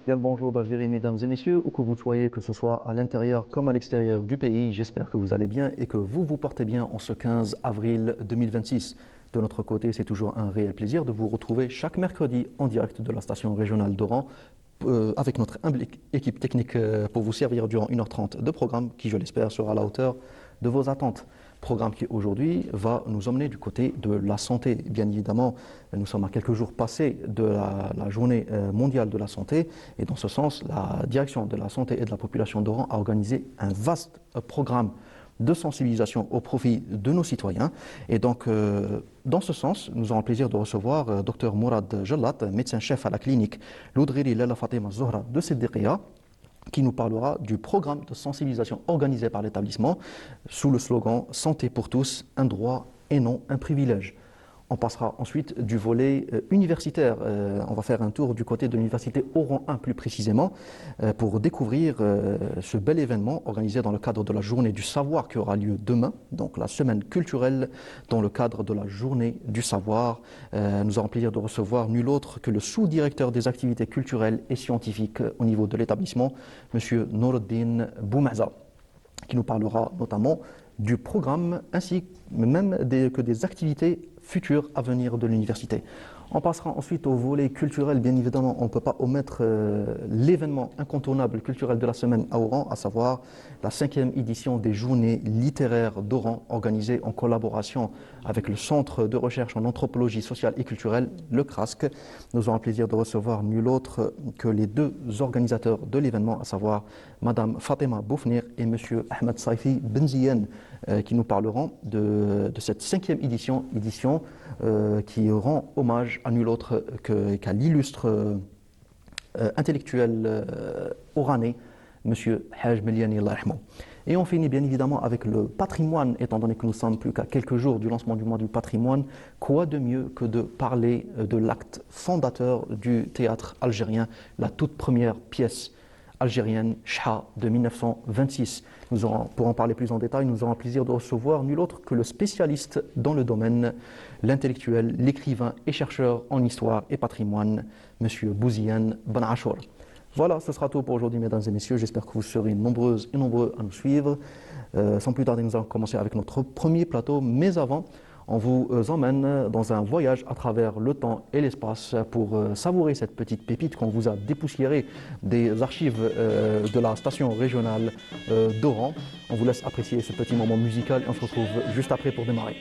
Bien le bonjour d'Algérie, mesdames et messieurs, où que vous soyez, que ce soit à l'intérieur comme à l'extérieur du pays. J'espère que vous allez bien et que vous vous portez bien en ce 15 avril 2026. De notre côté, c'est toujours un réel plaisir de vous retrouver chaque mercredi en direct de la station régionale d'Oran avec notre humble équipe technique pour vous servir durant 1h30 de programme qui, je l'espère, sera à la hauteur de vos attentes. Programme qui aujourd'hui va nous emmener du côté de la santé. Bien évidemment, nous sommes à quelques jours passés de la journée mondiale de la santé et dans ce sens, la direction de la santé et de la population d'Oran a organisé un vaste programme de sensibilisation au profit de nos citoyens. Et donc, dans ce sens, nous aurons le plaisir de recevoir Dr Mourad Jallat, médecin-chef à la clinique Loudriri Lalla Fatima Zohra de Siddiqia, qui nous parlera du programme de sensibilisation organisé par l'établissement sous le slogan Santé pour tous, un droit et non un privilège. On passera ensuite du volet universitaire. On va faire un tour du côté de l'université Oran 1 plus précisément pour découvrir ce bel événement organisé dans le cadre de la journée du savoir qui aura lieu demain, donc la semaine culturelle dans le cadre de la journée du savoir. Nous aurons le plaisir de recevoir nul autre que le sous-directeur des activités culturelles et scientifiques au niveau de l'établissement, M. Noureddin Boumaza, qui nous parlera notamment du programme ainsi même que des activités futures à venir de l'université. On passera ensuite au volet culturel, bien évidemment, on ne peut pas omettre l'événement incontournable culturel de la semaine à Oran, à savoir la 5e édition des Journées littéraires d'Oran, organisée en collaboration avec le Centre de recherche en anthropologie sociale et culturelle, le CRASC. Nous aurons le plaisir de recevoir nul autre que les deux organisateurs de l'événement, à savoir Madame Fatima Boufnir et Monsieur Ahmed Saifi Benziyen, qui nous parleront de cette 5e édition qui rend hommage à nul autre qu'à l'illustre intellectuel oranais, M. Haj Meliani Allah yarhamou. Et on finit bien évidemment avec le patrimoine, étant donné que nous sommes plus qu'à quelques jours du lancement du mois du patrimoine. Quoi de mieux que de parler de l'acte fondateur du théâtre algérien, la toute première pièce algérienne, Chha, de 1926. Pour en parler plus en détail, nous aurons le plaisir de recevoir nul autre que le spécialiste dans le domaine, l'intellectuel, l'écrivain et chercheur en histoire et patrimoine, M. Bouziane Ben Achour. Voilà, ce sera tout pour aujourd'hui, mesdames et messieurs. J'espère que vous serez nombreuses et nombreux à nous suivre. Sans plus tarder, nous allons commencer avec notre premier plateau, mais avant, on vous emmène dans un voyage à travers le temps et l'espace pour savourer cette petite pépite qu'on vous a dépoussiérée des archives de la station régionale d'Oran. On vous laisse apprécier ce petit moment musical et on se retrouve juste après pour démarrer.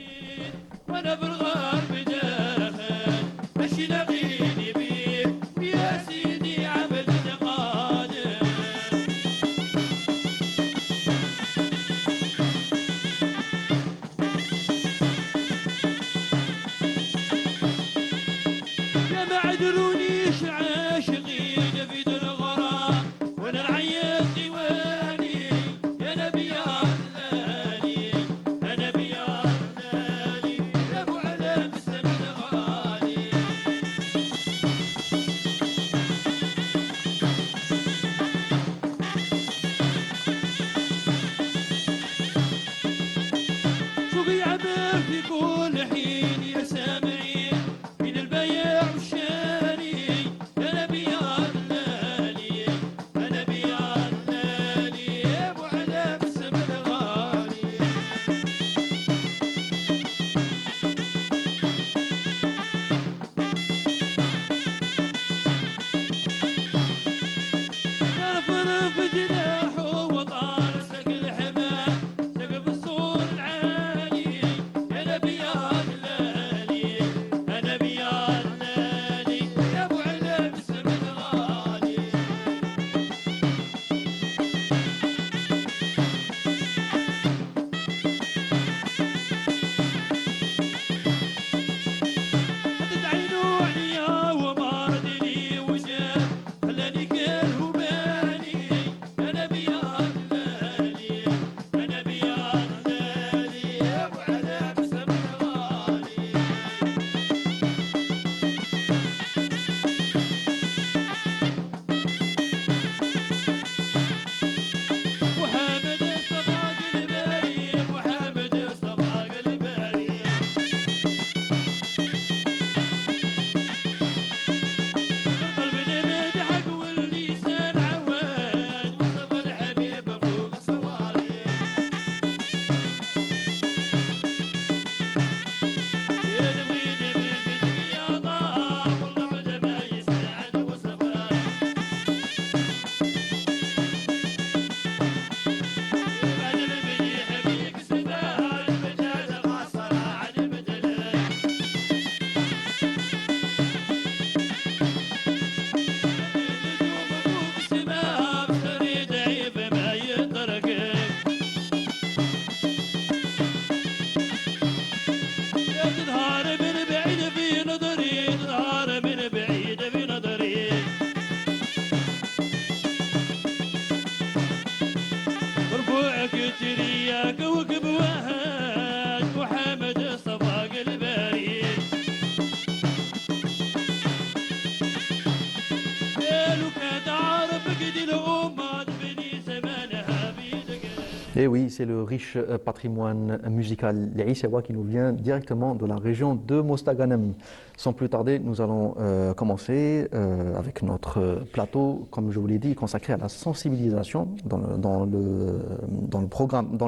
Et oui, c'est le riche patrimoine musical l'Aïssawa qui nous vient directement de la région de Mostaganem. Sans plus tarder, nous allons commencer avec notre plateau, comme je vous l'ai dit, consacré à la sensibilisation dans le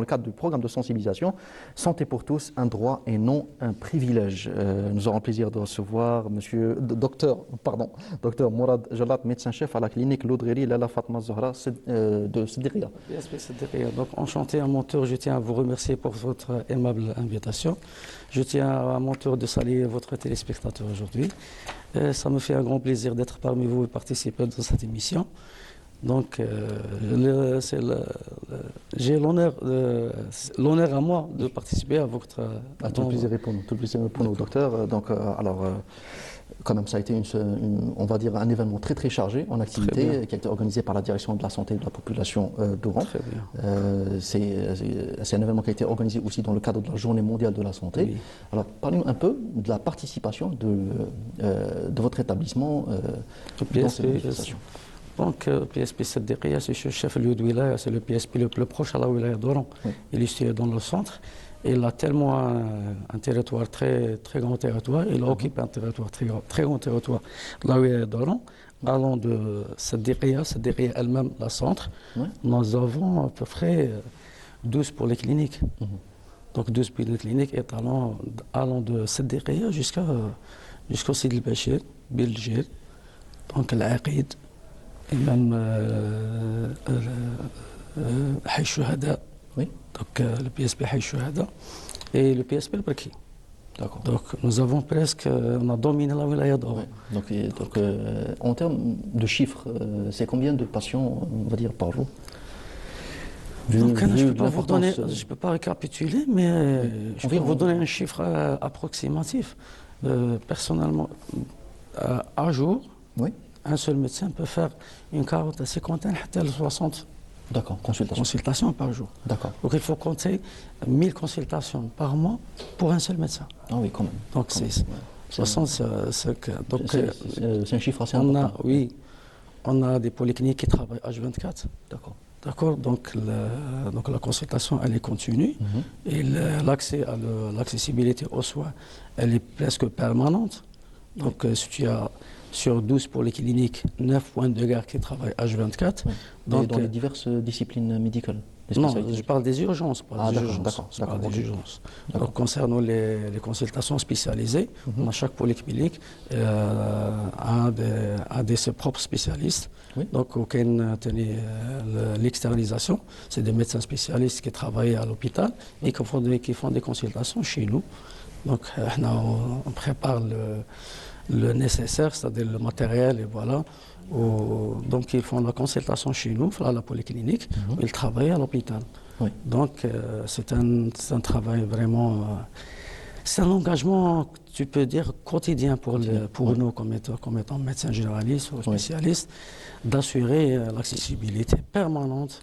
cadre du programme de sensibilisation Santé pour tous, un droit et non un privilège. Nous aurons le plaisir de recevoir docteur Mourad Jalat, médecin-chef à la clinique Loudreri Lala Fatma Zahra de Siddiqia. Donc, enchanté à mon tour, je tiens à vous remercier pour votre aimable invitation. Je tiens à mon tour de saluer votre téléspectateur aujourd'hui. Ça me fait un grand plaisir d'être parmi vous et participer dans cette émission. Donc, j'ai l'honneur à moi de participer à votre... Tout le plaisir est pour nous, tout le plaisir est pour nous, docteur. Quand même, ça a été on va dire un événement très très chargé en activité qui a été organisé par la direction de la santé de la population d'Oran. Très bien. C'est un événement qui a été organisé aussi dans le cadre de la Journée mondiale de la santé. Oui. Alors, parlez-nous un peu de la participation de votre établissement dans cette manifestation. Donc, PSP Siddiqia, c'est le chef-lieu de wilaya, c'est le PSP le plus proche à la wilaya d'Oran. Oui. Il est situé dans le centre. Il a tellement un territoire, très grand territoire. Il occupe un territoire, très grand territoire de la wilaya d'Oran. Allant de Siddiqia elle-même, la centre, nous avons à peu près 12 pour les cliniques. Donc 12 pour les cliniques et allant de Siddiqia jusqu'au Sidi El-Bachir, Bilgir, donc l'Aqid, et même Hay Shuhada, donc le PSP Hay Shuhada et le PSP El Barki. D'accord. Donc nous avons on a dominé la wilaya d'Oran. Donc en termes de chiffres, c'est combien de patients, on va dire, par jour? Donc, je ne peux pas récapituler, mais je peux vous donner un chiffre approximatif. Personnellement, à jour, un seul médecin peut faire une quarantaine, cinquantaine, 60 consultations par jour. D'accord. Donc il faut compter 1000 consultations par mois pour un seul médecin. Ah oui, quand même. Donc c'est 60, c'est un chiffre assez important. On a des polycliniques qui travaillent H24. D'accord, donc la consultation, elle est continue et l'accessibilité aux soins, elle est presque permanente. Donc, si tu as sur 12 pour les cliniques, 9 points de garde qui travaillent H24. Donc, dans les diverses disciplines médicales? Non, je parle des urgences, pas des urgences. D'accord. Donc, concernant les consultations spécialisées, on a chaque polyclinique a ses propres spécialistes. Donc, aucune l'externalisation, c'est des médecins spécialistes qui travaillent à l'hôpital et qui font des consultations chez nous. Donc, on prépare le nécessaire, c'est-à-dire le matériel, et voilà. Donc, ils font la consultation chez nous, à la polyclinique, ils travaillent à l'hôpital. Donc, c'est un travail vraiment... c'est un engagement, tu peux dire, quotidien pour nous, comme étant médecins généralistes ou spécialistes, d'assurer l'accessibilité permanente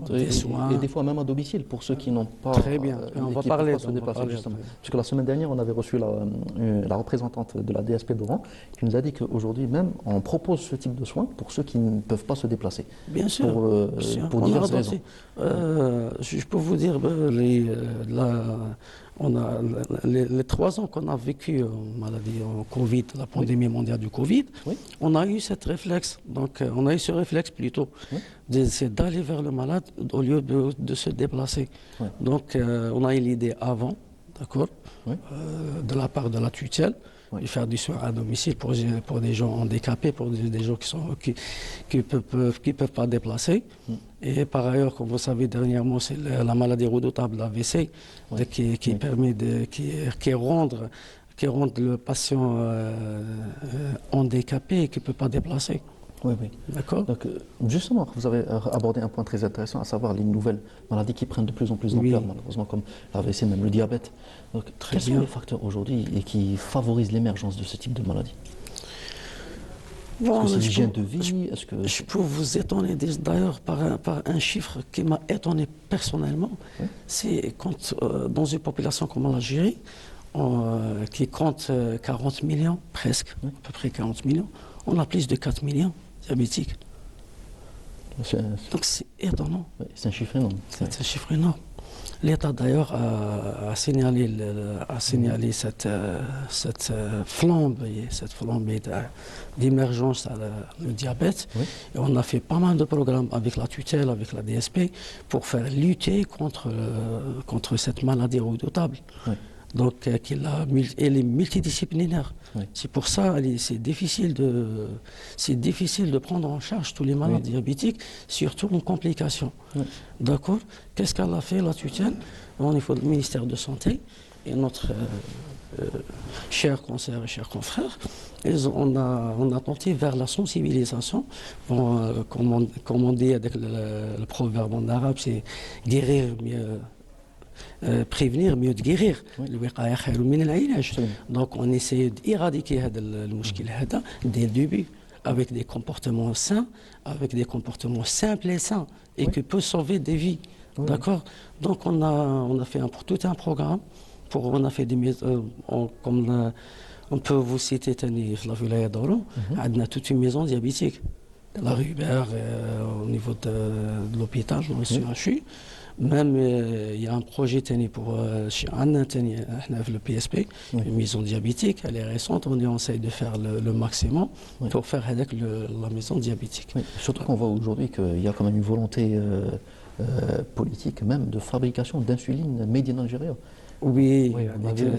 des soins. Et des fois même à domicile, pour ceux qui n'ont pas... Très bien, on va parler. Justement. Puisque la semaine dernière, on avait reçu la représentante de la DSP d'Oran, qui nous a dit qu'aujourd'hui même, on propose ce type de soins pour ceux qui ne peuvent pas se déplacer. Bien sûr. Pour diverses raisons. Je peux vous dire, on a les 3 ans qu'on a vécu maladie, en Covid, la pandémie mondiale du Covid, on a eu cette réflexe. Donc, on a eu ce réflexe plutôt, c'est d'aller vers le malade au lieu de se déplacer. Donc, on a eu l'idée avant, d'accord, de la part de la tutelle, de faire du soin à domicile pour des gens handicapés, pour des gens qui peuvent pas déplacer. Et par ailleurs, comme vous savez, dernièrement, c'est la maladie redoutable, l'AVC, qui permet qui rend le patient handicapé et qui ne peut pas déplacer. Oui. D'accord. Donc, justement, vous avez abordé un point très intéressant, à savoir les nouvelles maladies qui prennent de plus en plus d'ampleur, malheureusement, comme l'AVC, même le diabète. Donc, quels sont les facteurs aujourd'hui qui favorisent l'émergence de ce type de maladie? Est-ce que c'est l'hygiène de vie? Je peux vous étonner d'ailleurs par un chiffre qui m'a étonné personnellement. C'est quand dans une population comme l'Algérie, qui compte 40 millions, presque, à peu près 40 millions, on a plus de 4 millions diabétiques. Donc c'est étonnant. C'est un chiffre énorme. C'est un chiffre énorme. L'État d'ailleurs a signalé cette flambée d'émergence à le diabète. Oui. Et on a fait pas mal de programmes avec la tutelle, avec la DSP, pour faire lutter contre cette maladie redoutable. Oui. Donc elle est multidisciplinaire. Oui. C'est pour ça c'est difficile de prendre en charge tous les malades diabétiques, surtout en complications. Oui. D'accord. Qu'est-ce qu'elle a fait, la tutelle, au niveau du ministère de Santé et notre cher conseiller et cher confrère, on a tenté vers la sensibilisation. Bon, comme on dit avec le proverbe en arabe, c'est guérir mieux. Prévenir mieux de guérir. Donc on essaie d'éradiquer le mushkil dès le début avec des comportements sains, avec des comportements simples et sains et qui peuvent sauver des vies. D'accord. Donc on a fait tout un programme. On a fait des comme on peut vous citer la wilaya d'Oran, on a toute une maison diabétique. La rue Hubert, au niveau de l'hôpital, dans le CHU. Même il y a un projet pour le PSP, une maison diabétique, elle est récente, on essaye de faire le maximum pour faire avec la maison diabétique. Oui, surtout qu'on voit aujourd'hui qu'il y a quand même une volonté politique même de fabrication d'insuline made in Algeria. Oui,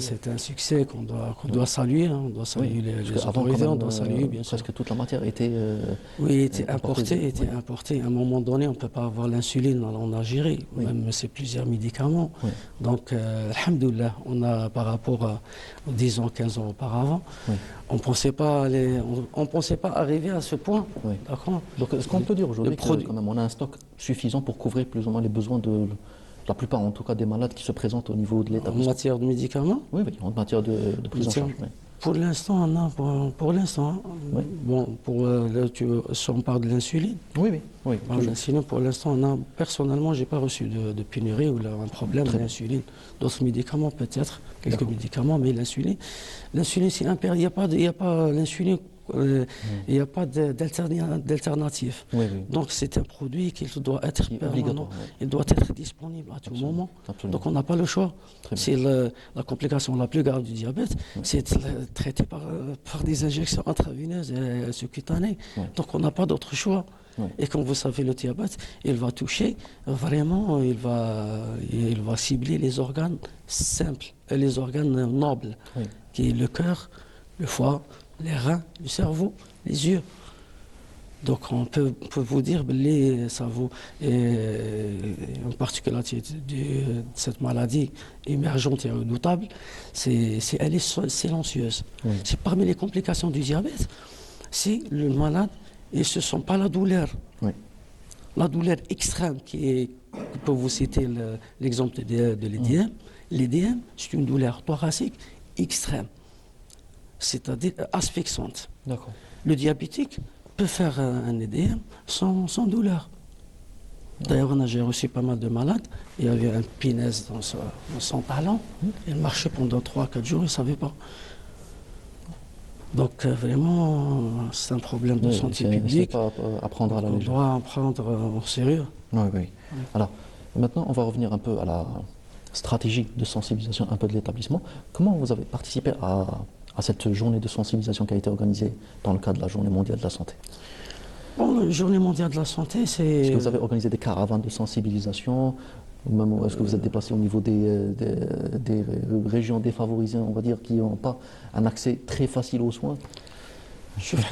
c'est un succès qu'on doit saluer. On doit saluer les autorités, on doit saluer, bien sûr. Presque toute la matière était importée. À un moment donné, on ne peut pas avoir l'insuline en Algérie, même c'est plusieurs médicaments. Oui. Donc, alhamdoulilah, on a par rapport à 10 ans, 15 ans auparavant, on ne pensait pas arriver à ce point. Oui. Donc, est-ce qu'on peut dire aujourd'hui qu'on a un stock suffisant pour couvrir plus ou moins les besoins de la plupart, en tout cas, des malades qui se présentent au niveau de l'établissement? En matière de médicaments? Oui, en matière de prise en charge. Oui. Pour l'instant, pour l'instant, bon, si on parle de l'insuline, l'insuline, pour l'instant, personnellement, je n'ai pas reçu de pénurie ou un problème de l'insuline. D'autres médicaments, peut-être, quelques médicaments, mais l'insuline, c'est impérieux. Il n'y a pas l'insuline. Il n'y a pas d'alternative. Donc c'est un produit qui doit être permanent. Il doit être disponible à tout moment. Donc on n'a pas le choix. C'est la complication la plus grave du diabète, c'est traité par des injections intraveineuses et subcutanées. Donc on n'a pas d'autre choix. Et comme vous savez, le diabète, il va toucher, vraiment, il va cibler les organes simples, les organes nobles, qui est le cœur, le foie, les reins, le cerveau, les yeux. Donc on peut vous dire les cerveaux, en particularité de cette maladie émergente et redoutable, elle est silencieuse. C'est parmi les complications du diabète, c'est le malade, et ce ne sont pas la douleur. La douleur extrême je peux vous citer l'exemple de l'EDM. L'EDM, c'est une douleur thoracique extrême, c'est-à-dire asphyxiante. Le diabétique peut faire un EDM sans douleur. D'ailleurs, j'ai reçu pas mal de malades. Il y avait un pinèse dans son talon. Il marchait pendant 3-4 jours, il ne savait pas. Donc vraiment, c'est un problème de santé publique. C'est pas à prendre à la légère. On doit en prendre au sérieux. Oui. Alors, maintenant, on va revenir un peu à la stratégie de sensibilisation un peu de l'établissement. Comment vous avez participé à cette journée de sensibilisation qui a été organisée dans le cadre de la Journée mondiale de la santé? Bon, la Journée mondiale de la santé, c'est... Est-ce que vous avez organisé des caravanes de sensibilisation? Même est-ce que vous êtes déplacé au niveau des régions défavorisées, on va dire, qui n'ont pas un accès très facile aux soins?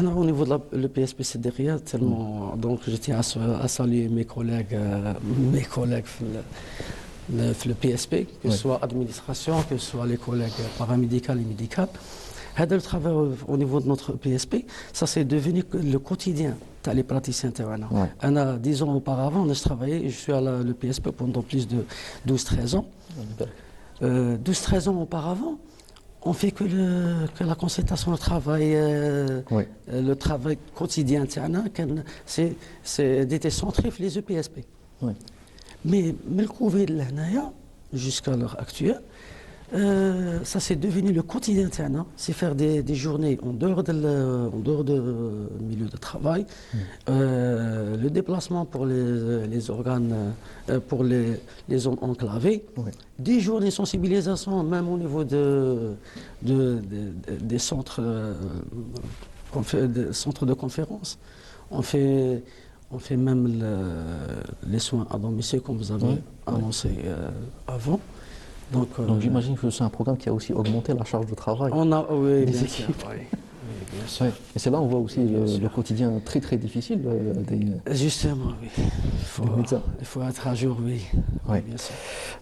Au niveau de l'EPSP, c'est derrière tellement... Donc, je tiens à saluer mes collègues le PSP, que ce soit administration, que ce soit les collègues paramédicaux et médicaux. Le travail au niveau de notre PSP, ça c'est devenu le quotidien les praticiens terrain. 10 ans auparavant, je travaillais, je suis à le PSP pendant plus de 12-13 ans. 12-13 ans auparavant, on fait que la consultation, le travail quotidien terrain, c'était centré sur les EPSP. Mais le Covid, jusqu'à l'heure actuelle, Ça, c'est devenu le quotidien interne. C'est faire des journées en dehors de milieu de travail. Le déplacement pour les organes, pour les zones enclavées. Oui. Des journées de sensibilisation, même au niveau des centres, centres de conférence. On fait même les soins à domicile, comme vous avez annoncé avant. Donc j'imagine que c'est un programme qui a aussi augmenté la charge de travail oui, des bien équipes. sûr, oui, bien sûr. Ouais. Et c'est là où on voit aussi le quotidien très très difficile des Justement, oui. médecins. Il faut être à jour, oui. Oui. Bien sûr.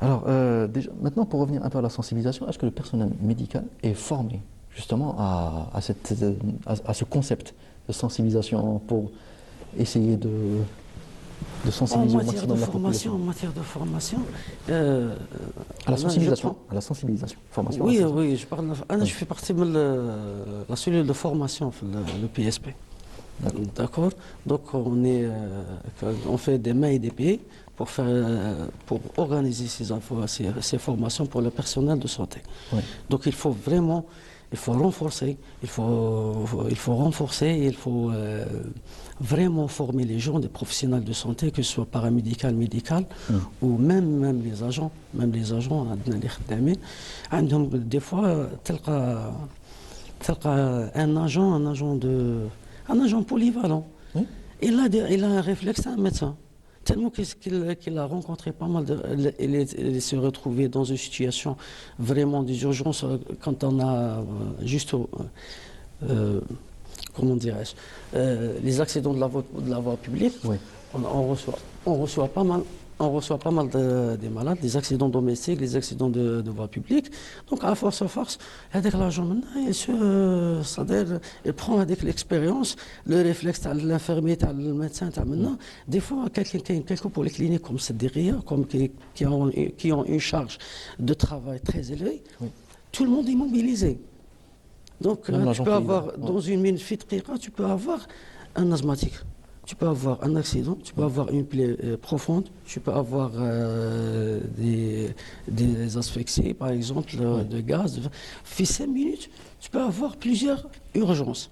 Alors, déjà, maintenant, pour revenir un peu à la sensibilisation, est-ce que le personnel médical est formé justement à ce concept de sensibilisation pour essayer de sensibiliser au maximum la population? En matière de formation, À la sensibilisation, formation. oui, à la oui, je fais partie de la cellule de formation, le PSP. D'accord. Donc on fait des mains et des pieds pour organiser ces formations pour le personnel de santé. Oui. Donc il faut renforcer, il faut vraiment former les gens, des professionnels de santé, que ce soit paramédical, médical, ou même les agents, des fois, un agent polyvalent. Oui. Il a un réflexe, c'est un médecin. Tellement qu'il a rencontré pas mal il s'est retrouvé dans une situation vraiment d'urgence quand on a comment dirais-je, les accidents de la voie publique. Oui. On reçoit pas mal des malades, des accidents domestiques, des accidents de voie publique. Donc, à force, avec l'agent maintenant, c'est-à-dire, il prend avec l'expérience, le réflexe, l'infirmier, le médecin, maintenant. Des fois, quelqu'un pour les cliniques comme c'est derrière, qui ont une charge de travail très élevée, tout le monde est mobilisé. Donc, tu peux avoir, dans une minute tu peux avoir un asthmatique. Tu peux avoir un accident, tu peux avoir une plaie profonde, tu peux avoir des asphyxies, par exemple, de gaz. Fait 5 minutes, tu peux avoir plusieurs urgences.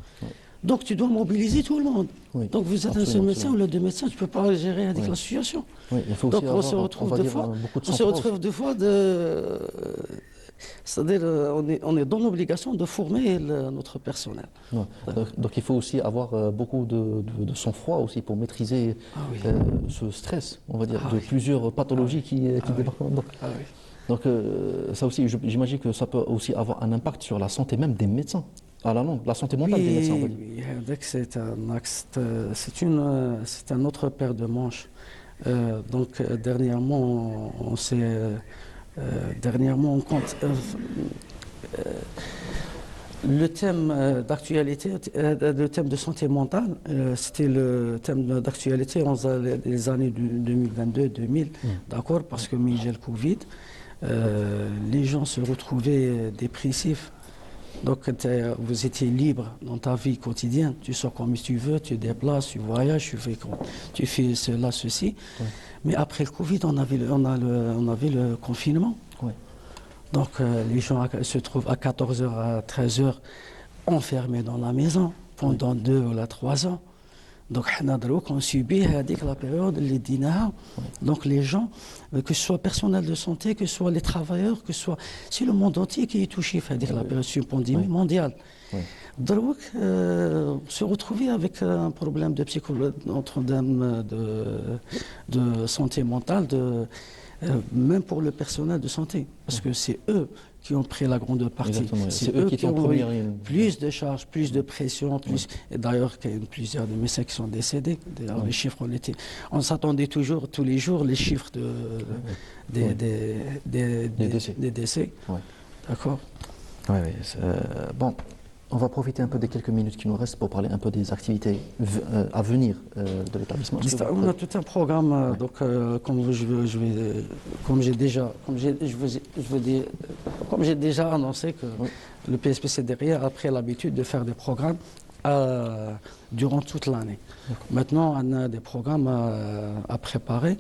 Donc tu dois mobiliser tout le monde. Oui, donc vous êtes un seul médecin ou deux médecins, tu ne peux pas gérer avec la situation. Oui, il faut aussi donc on se retrouve des fois c'est-à-dire on est dans l'obligation de former notre personnel. Donc il faut aussi avoir beaucoup de sang-froid aussi pour maîtriser ce stress, on va dire, de plusieurs pathologies qui débarquent. Donc ça aussi, j'imagine que ça peut aussi avoir un impact sur la santé même des médecins, à la longue, la santé mentale des médecins, on va dire. Oui, c'est un axe, c'est un autre paire de manches. Donc dernièrement, on compte. Le thème d'actualité, le thème de santé mentale, c'était le thème d'actualité dans les années 2022-2000, d'accord, parce que j'ai le Covid, les gens se retrouvaient dépressifs. Donc vous étiez libre dans ta vie quotidienne, tu sors comme tu veux, tu te déplaces, tu voyages, tu fais cela, ceci. Oui. Mais après le Covid, on avait le confinement. Oui. Donc les gens se trouvent à 14h, à 13h enfermés dans la maison pendant 2 ou 3 ans. Donc on subit la période les dîners. Donc les gens, que ce soit personnel de santé, que ce soit les travailleurs, que ce soit c'est le monde entier qui est touché avec la période d'une pandémie mondiale. Donc se retrouver avec un problème de de santé mentale, même pour le personnel de santé, parce que c'est eux qui ont pris la grande partie. C'est eux qui ont plus de charges, plus de pression, plus. Et d'ailleurs, il y a plusieurs de médecins qui sont décédés. D'ailleurs, les chiffres on s'attendait toujours, tous les jours, les chiffres des décès. D'accord. Bon. On va profiter un peu des quelques minutes qui nous restent pour parler un peu des activités à venir de l'établissement. On a tout un programme, donc comme j'ai déjà annoncé que le PSPC derrière a pris l'habitude de faire des programmes durant toute l'année. Maintenant, on a des programmes à préparer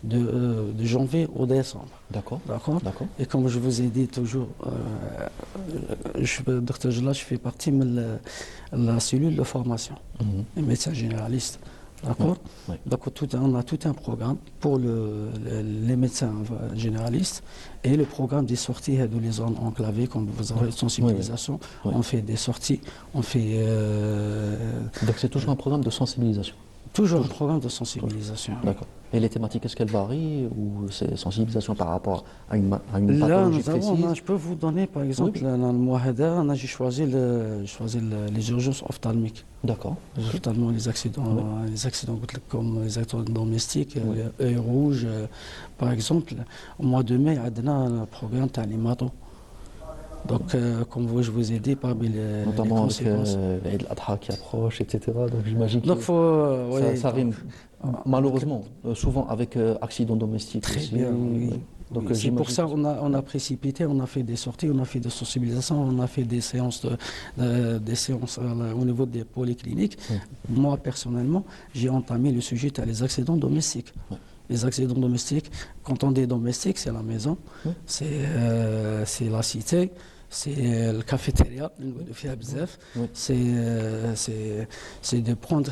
de janvier au décembre. D'accord. D'accord. D'accord. Et comme je vous ai dit toujours, Dr Jella, je fais partie de la cellule de formation, les médecins généralistes. D'accord. Oui. Donc on a tout un programme pour les médecins généralistes et le programme des sorties de les zones enclavées, comme vous avez de sensibilisation. Oui. On fait des sorties, on fait... Donc c'est toujours un programme de sensibilisation. Toujours un programme de sensibilisation. D'accord. Et les thématiques, est-ce qu'elles varient ou c'est sensibilisation par rapport à une Là, pathologie nous avons, précise? je peux vous donner par exemple, Oui. dans le Mouahada, j'ai choisi les urgences ophtalmiques. D'accord. Notamment les accidents comme les accidents domestiques, œil rouge. Par exemple, au mois de mai, on a un programme Talimato. Donc, comme je vous ai dit, parmi les Notamment avec conséquences. Eid al-Adha qui approche, etc. Donc j'imagine Donc, que ça rime malheureusement souvent avec accidents domestiques très aussi. bien, oui. Donc Oui, c'est pour j'imagine ça qu'on a précipité, on a fait des sorties, on a fait des sensibilisations, on a fait des séances, au niveau des polycliniques. Moi, personnellement, j'ai entamé le sujet des accidents domestiques. Les accidents domestiques, quand on dit domestique, c'est la maison, c'est la cité, c'est le cafétéria, le Fiab Bzef. C'est de prendre,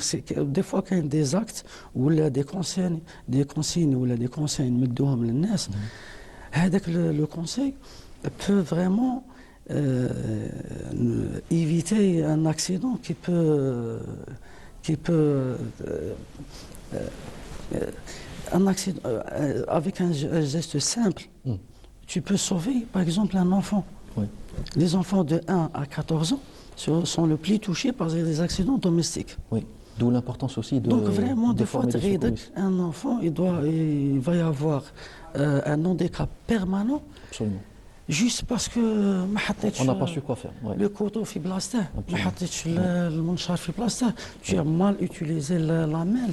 des fois qu'il y a des actes ou des consignes ou des consignes مدوهم للناس. هذاك le conseil peut vraiment éviter un accident qui peut un accident avec un geste simple. Tu peux sauver par exemple un enfant. Les enfants de 1 à 14 ans sont le plus touchés par des accidents domestiques. Oui, d'où l'importance aussi Donc vraiment, des fois, un enfant, il va y avoir un handicap permanent. Absolument. Juste parce que on n'a pas su quoi faire. Le couteau في بلاصته ما حطيتش المنشار في بلاصته. Tu as mal utilisé la main.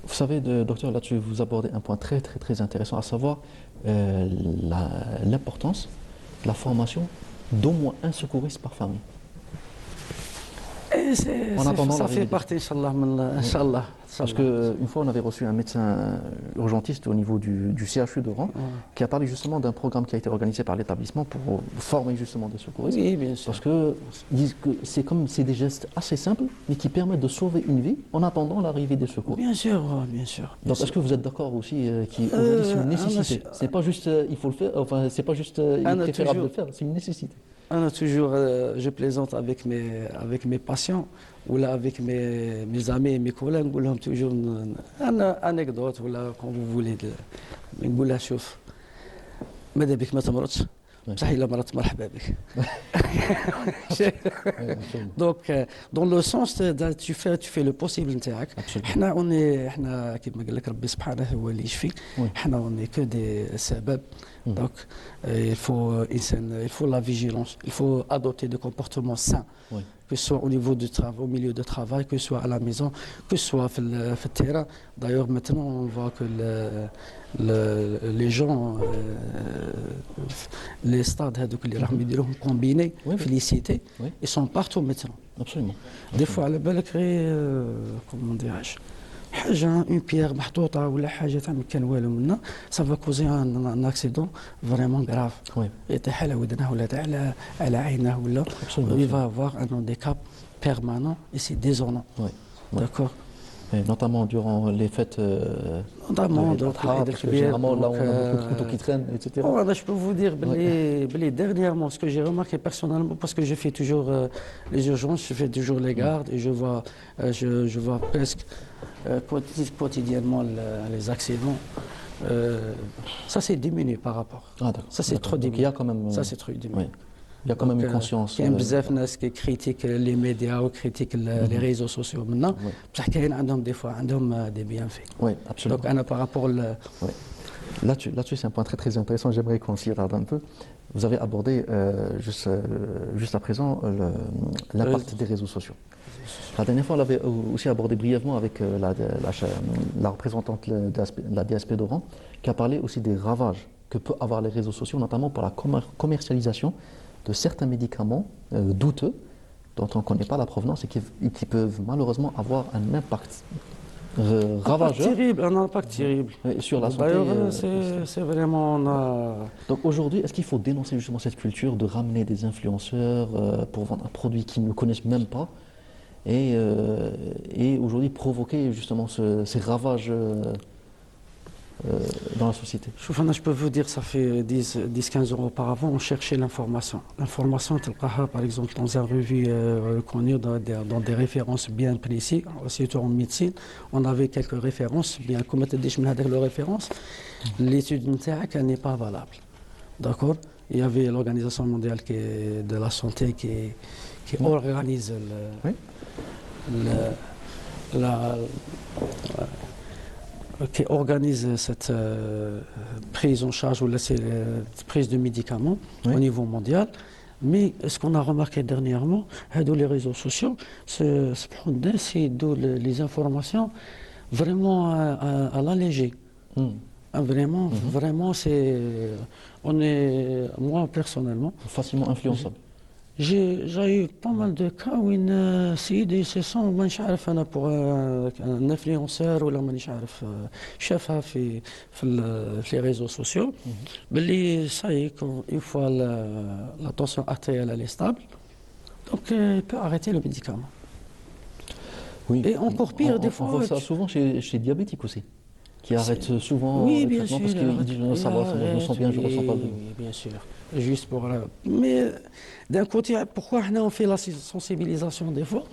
Vous savez, docteur, là-dessus, vous abordez un point très, très, très intéressant, à savoir l'importance de la formation d'au moins un secouriste par famille. Ça fait partie, Inch'Allah. Parce qu'une fois, on avait reçu un médecin urgentiste au niveau du CHU d'Oran qui a parlé justement d'un programme qui a été organisé par l'établissement pour former justement des secouristes. Oui, bien sûr. Parce que c'est des gestes assez simples, mais qui permettent de sauver une vie en attendant l'arrivée des secours. Bien sûr, bien sûr. Donc, est-ce que vous êtes d'accord aussi qu'aujourd'hui, c'est une nécessité? C'est pas juste il faut le faire, enfin, c'est pas juste il est préférable de le faire, c'est une nécessité. Je plaisante avec mes patients ou là avec mes amis et mes collègues, نقول لهم toujours une anecdote ولا quand vous voulez نقول لها شوف ماذا بك ما تمرضش بصح إلا مرضت مرحبا بك. Donc dans le sens tu fais le possible نتاعك. احنا كيف ما قال لك ربي سبحانه هو اللي يشفي. احنا on est que des سبب. Donc il faut la vigilance, il faut adopter des comportements sains. Que ce soit au niveau du travail, au milieu de travail, que ce soit à la maison, que ce soit sur le terrain. D'ailleurs, maintenant, on voit que les gens, les stades combinés, félicités, ils sont partout maintenant. Absolument. Des fois, على بالك comment dirais-je, حاجة une pierre محطوطة ولا حاجة ما كان والو منها ça va causer un accident vraiment grave. يطيح على ودنه ولا على عينه ولا il va avoir un handicap permanent et c'est désolant. D'accord. Et notamment durant les fêtes, notamment généralement là on a beaucoup de couteaux qui traînent, etc. Je peux vous dire, dernièrement, ce que j'ai remarqué personnellement, parce que je fais toujours les urgences, je fais toujours les gardes et je vois presque quotidiennement les accidents. Ça s'est diminué par rapport. Ça c'est trop diminué. Il y a quand même. Ça c'est trop diminué. Il y a quand même une conscience. Il y a بزاف ناس qui critiquent les médias ou critiquent les réseaux sociaux maintenant. بصح كاين عندهم des fois عندهم des bienfaits. Oui, absolument. Donc par rapport Là-dessus, c'est un point très très intéressant. J'aimerais qu'on s'y regarde un peu. Vous avez abordé juste à présent l'impact des réseaux sociaux. La dernière fois, on l'avait aussi abordé brièvement avec la représentante de la DSP d'Oran, qui a parlé aussi des ravages que peuvent avoir les réseaux sociaux, notamment pour la commercialisation de certains médicaments douteux dont on ne connaît pas la provenance et qui peuvent malheureusement avoir un impact ravageur Un impact terrible. sur la santé. D'ailleurs, c'est vraiment... Donc aujourd'hui, est-ce qu'il faut dénoncer justement cette culture de ramener des influenceurs pour vendre un produit qu'ils ne connaissent même pas et aujourd'hui provoquer justement ces ravages dans la société? Je peux vous dire, ça fait 10-15 ans auparavant, on cherchait l'information. L'information, par exemple, dans une revue reconnue, dans des références bien précises, surtout en médecine, on avait quelques références, bien comme tu dis, avec les références, l'étude elle n'est pas valable. D'accord? Il y avait l'Organisation mondiale de la santé qui organise qui organise cette prise en charge ou cette prise de médicaments au niveau mondial. Mais ce qu'on a remarqué dernièrement, les réseaux sociaux, c'est les informations vraiment à l'allégé. Vraiment, moi personnellement, facilement influençable. J'ai eu pas mal de cas où une سيدي se sent مانيش عارف أنا pour un influenceur ولا مانيش عارف شافها في les réseaux sociaux باللي ça y est une fois la tension artérielle elle est stable donc elle peut arrêter le médicament. Oui. Et encore pire des fois. On voit ça souvent chez les diabétiques aussi, qui arrêtent souvent oui, le bien traitement sûr, parce qu'ils disent non, ça va, je me sens bien, je ne ressens pas de... Oui, bien sûr. Juste pour mais d'un côté, pourquoi on fait la sensibilisation des fois?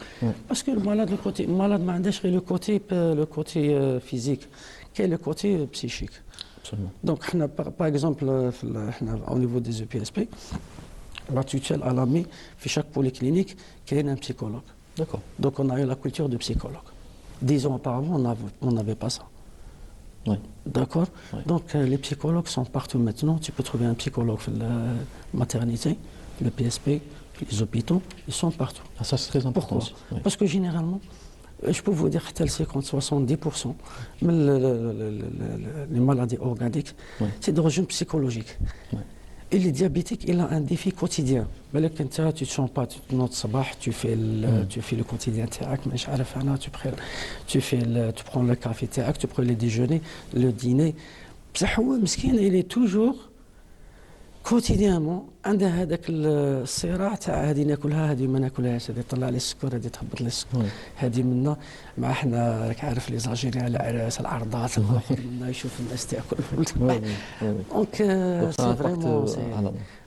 Parce que le malade m'a le côté physique, qui est le côté psychique. Absolument. Donc, par exemple, au niveau des EPSP, la tutelle à la main, chaque polyclinique, qui est un psychologue. D'accord. Donc, on a eu la culture de psychologue. 10 ans auparavant, on n'avait pas ça. Oui. D'accord. Oui. Donc les psychologues sont partout maintenant. Tu peux trouver un psychologue dans la maternité, le PSP, les hôpitaux, ils sont partout. Ah, ça c'est très important. Pourquoi? Oui. Parce que généralement, je peux vous dire que 50-70%, les maladies organiques, c'est d'origine psychologique. Oui. Et les diabétiques, il a un défi quotidien. Tu ne te sens pas, tu te notes tu fais le quotidien, tu prends le café, tu prends le déjeuner, le dîner. Il est toujours quotidiennement عنده هذاك الصراع تاع هذه ناكلها هذه ما ناكلهاش هذه طلع لي السكر هذه تهبط لي السكر هذه منا مع احنا راك عارف لي زالجيريان العراس العرضات الاخر منا يشوف الناس تاكل دونك سي فريمون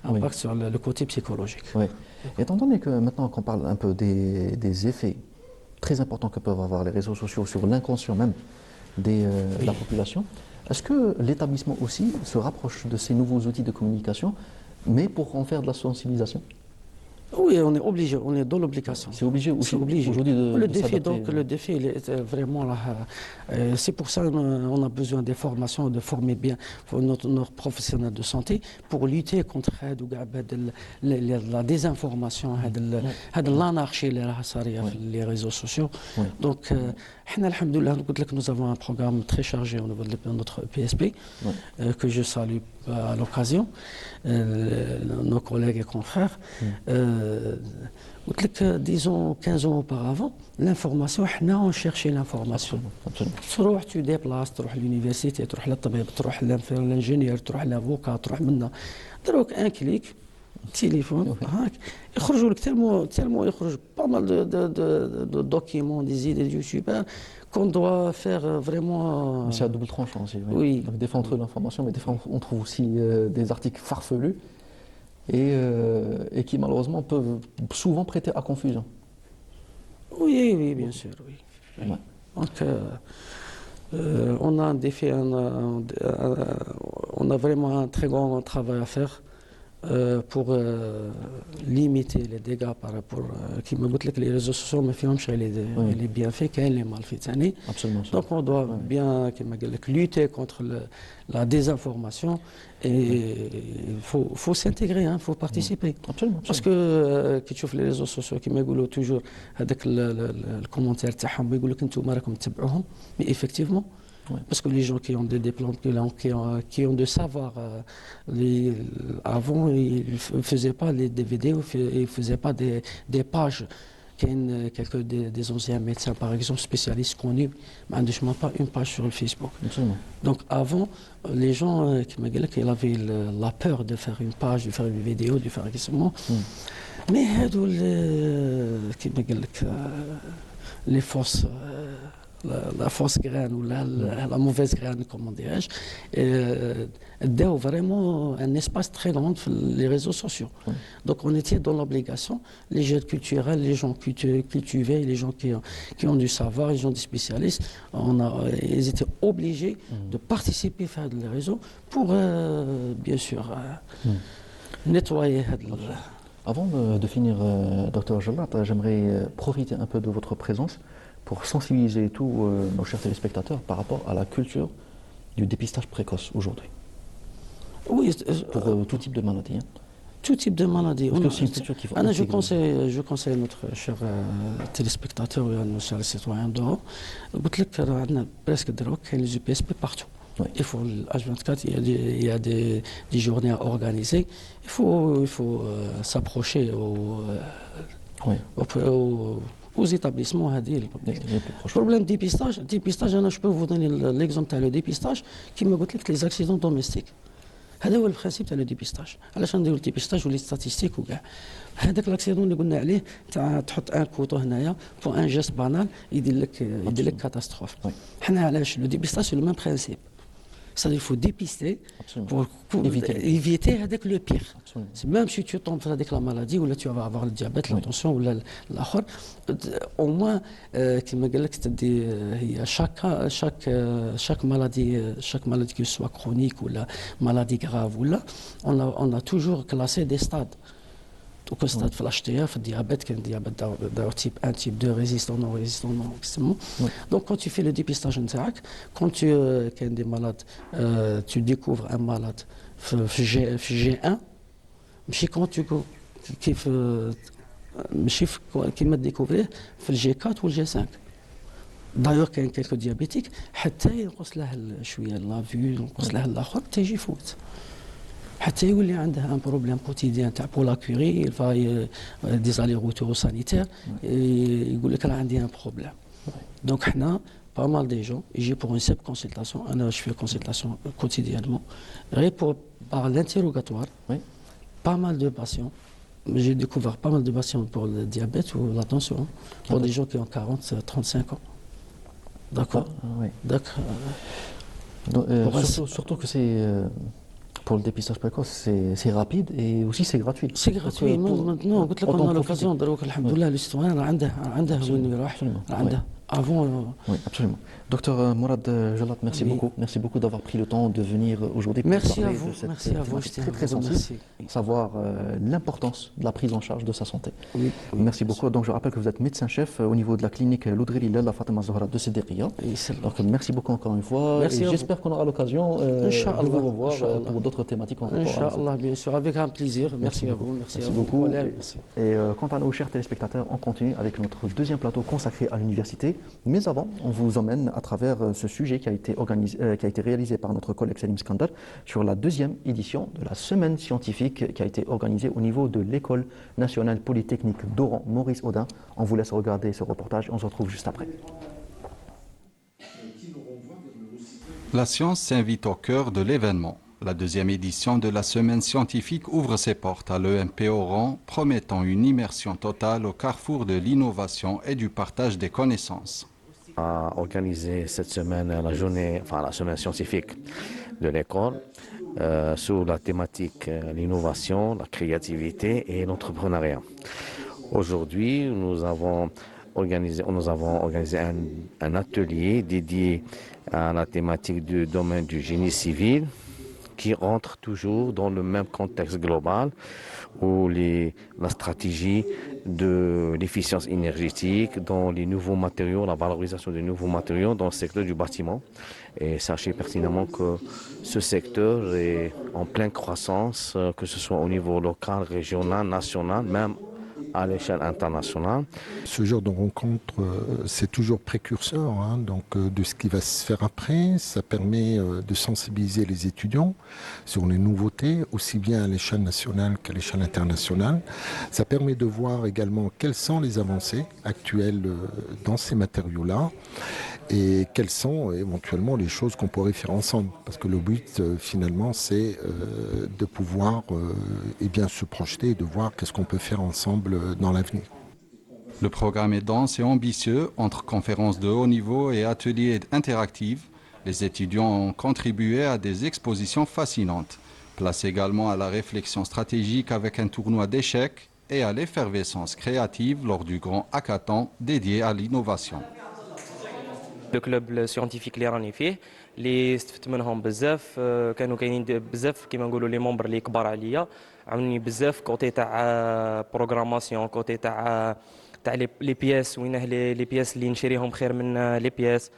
impact sur le côté psychologique. Oui. Étant donné que maintenant qu'on parle un peu des effets très importants que peuvent avoir les réseaux sociaux sur l'inconscient même de la population, est-ce que l'établissement aussi se rapproche de ces nouveaux outils de communication, mais pour en faire de la sensibilisation? Oui, on est obligé, on est dans l'obligation. C'est obligé aussi aujourd'hui de s'adapter. Le défi, il est vraiment là. C'est pour ça qu'on a besoin des formations, de former bien nos professionnels de santé pour lutter contre la désinformation, l'anarchie les réseaux sociaux. Donc, nous avons un programme très chargé au niveau de notre PSP, que je salue à l'occasion, nos collègues et confrères. Disons 15 ans auparavant, l'information, on cherchait l'information. Tu déplaces, tu vas à l'université, tu vas à l'tabib, tu vas à l'ingénieur, tu vas à l'avocat, tu vas à donc un clic, téléphone, يخرجوا لك tellement يخرج pas mal de documents, des idées de youtubeurs qu'on doit faire vraiment... C'est à double tranchant aussi. Oui. Donc, des fois on trouve l'information, mais des fois on trouve aussi des articles farfelus et qui malheureusement peuvent souvent prêter à confusion. Oui, bien sûr, oui. Ouais. Donc, on a un défi, on a vraiment un très grand travail à faire pour limiter les dégâts par rapport qui me dit que les réseaux sociaux me font les bienfaits qu'elle les malfaits. Absolument. Donc on doit bien lutter contre la désinformation et il faut s'intégrer, il faut participer. Absolument. Parce que qui tu les réseaux sociaux qui me disent toujours avec le commentaire تاعهم يقول لك انتم راكم تتبعوهم mais effectivement Ouais. Parce que les gens qui ont des diplômes, qui ont de savoir, avant, ils ne faisaient pas des vidéos, ils ne faisaient pas des pages. Quelques des anciens médecins, par exemple, spécialistes connus, mais je pas une page sur le Facebook. Absolument. Donc avant, les gens qui me disaient qu'ils avaient la peur de faire une page, de faire une vidéo, de faire quelque mais qui me disaient les fausses, la fausse graine ou la mauvaise graine, comment dirais-je, donnent vraiment un espace très grand sur les réseaux sociaux. Oui. Donc on était dans l'obligation, les gens culturels, les gens cultivés, les gens qui ont du savoir, les gens des spécialistes, ils étaient obligés de participer à faire les réseaux pour, bien sûr, nettoyer. Avant de finir, Dr Jalat, j'aimerais profiter un peu de votre présence pour sensibiliser tous nos chers téléspectateurs par rapport à la culture du dépistage précoce aujourd'hui. Oui, Pour tout type de maladie. Hein. tout type de maladie. Parce que c'est une culture qu'il faut je conseille notre cher téléspectateur, nos chers citoyens dehors, on a presque les UPSP partout. Oui. Il faut H24, il y a des journées à organiser. Il faut s'approcher aux établissements. Les plus proches. Problème dépistage, je peux vous donner l'exemple de dépistage qui me dit les accidents domestiques. هذا هو البرانسيب تاع لو ديبيستاج علاش نديرو الديبيستاج ولي ستاتيستيك وكاع هذاك لاكسيدون اللي قلنا عليه تاع تحط ان كوطو هنايا بو ان جيست بانال يدير لك كاتاستروف حنا علاش لو ديبيستاج سي لو ميم برانسيب c'est-à-dire il faut dépister pour éviter هذاك لو بير même si tu tombes dans la maladie ou là tu vas avoir le diabète la tension ou l'akhar au moins كما قال لك تدي هي chaque maladie que ce soit chronique ou la maladie grave ou là on a toujours classé des stades. Donc, au stade de l'HTA, le diabète, il y a un diabète de type 1, type 2, résistant, non résistant, non résistant. Donc, quand tu fais le dépistage, quand tu es des malades, tu découvres un malade G1, mais quand tu m'a découvert le G4 ou le G5. D'ailleurs, il y a quelques diabétiques, حتى ينقص له شويه لا فيو ينقص له الاخر تيجي يفوت حتى يولي عنده ان بروبليم كوتيديان تاع بولا كوري الفاي دي زالي روتور سانيتير يقول لك راه عندي ان بروبليم دونك حنا pas mal des gens يجي pour une simple consultation انا je fais consultation quotidiennement pour par l'interrogatoire pas mal de patients j'ai découvert pas mal de patients pour le diabète ou la tension pour des gens qui ont 40 35 ans d'accord surtout que c'est pour le dépistage précoce, c'est rapide et aussi c'est gratuit. C'est gratuit. Maintenant, on a l'occasion de alhamdoulilah, le citoyen عنده وين يروح عنده. Avant. Oui, absolument. Docteur Mourad Jalat, merci beaucoup. Merci beaucoup d'avoir pris le temps de venir aujourd'hui pour parler de cette thématique très sensible, savoir l'importance de la prise en charge de sa santé. Merci beaucoup. Donc je rappelle que vous êtes médecin-chef au niveau de la clinique Loudrili Lalla Fatima Zahra de Sédéria. Donc merci beaucoup encore une fois. Merci. J'espère qu'on aura l'occasion de vous revoir pour d'autres thématiques en rapport. Inch'Allah, bien sûr, avec un plaisir. Merci à vous. Merci beaucoup. Et quant à nos chers téléspectateurs, on continue avec notre deuxième plateau consacré à l'université. Mais avant, on vous emmène à travers ce sujet qui a été réalisé par notre collègue Salim Skandar sur la deuxième édition de la semaine scientifique qui a été organisée au niveau de l'École nationale polytechnique d'Oran Maurice Audin. On vous laisse regarder ce reportage, on se retrouve juste après. La science s'invite au cœur de l'événement. La deuxième édition de la semaine scientifique ouvre ses portes à l'EMP Oran, promettant une immersion totale au carrefour de l'innovation et du partage des connaissances. A organisé cette semaine la semaine scientifique de l'école sous la thématique l'innovation, la créativité et l'entrepreneuriat. Aujourd'hui, nous avons organisé un atelier dédié à la thématique du domaine du génie civil, qui rentre toujours dans le même contexte global où la stratégie de l'efficience énergétique, dans les nouveaux matériaux, la valorisation des nouveaux matériaux dans le secteur du bâtiment. Et sachez pertinemment que ce secteur est en pleine croissance, que ce soit au niveau local, régional, national, même à l'échelle internationale. Ce genre de rencontre, c'est toujours précurseur de ce qui va se faire après. Ça permet de sensibiliser les étudiants sur les nouveautés, aussi bien à l'échelle nationale qu'à l'échelle internationale. Ça permet de voir également quelles sont les avancées actuelles dans ces matériaux-là et quelles sont éventuellement les choses qu'on pourrait faire ensemble. Parce que le but, finalement, c'est de pouvoir se projeter et de voir qu'est-ce qu'on peut faire ensemble dans l'avenir. Le programme est dense et ambitieux, entre conférences de haut niveau et ateliers interactifs. Les étudiants ont contribué à des expositions fascinantes. Place également à la réflexion stratégique avec un tournoi d'échecs et à l'effervescence créative lors du grand hackathon dédié à l'innovation. لو كلوب سيونتيفيك اللي راني فيه اللي استفدت منهم بزاف كانوا كاينين بزاف كيما نقولوا لي ممبر اللي كبار عليا عاونوني بزاف كوتي تاع بروغراماسيون كوتي تاع لي بياس وينه لي بياس اللي نشريهم خير من لي بياس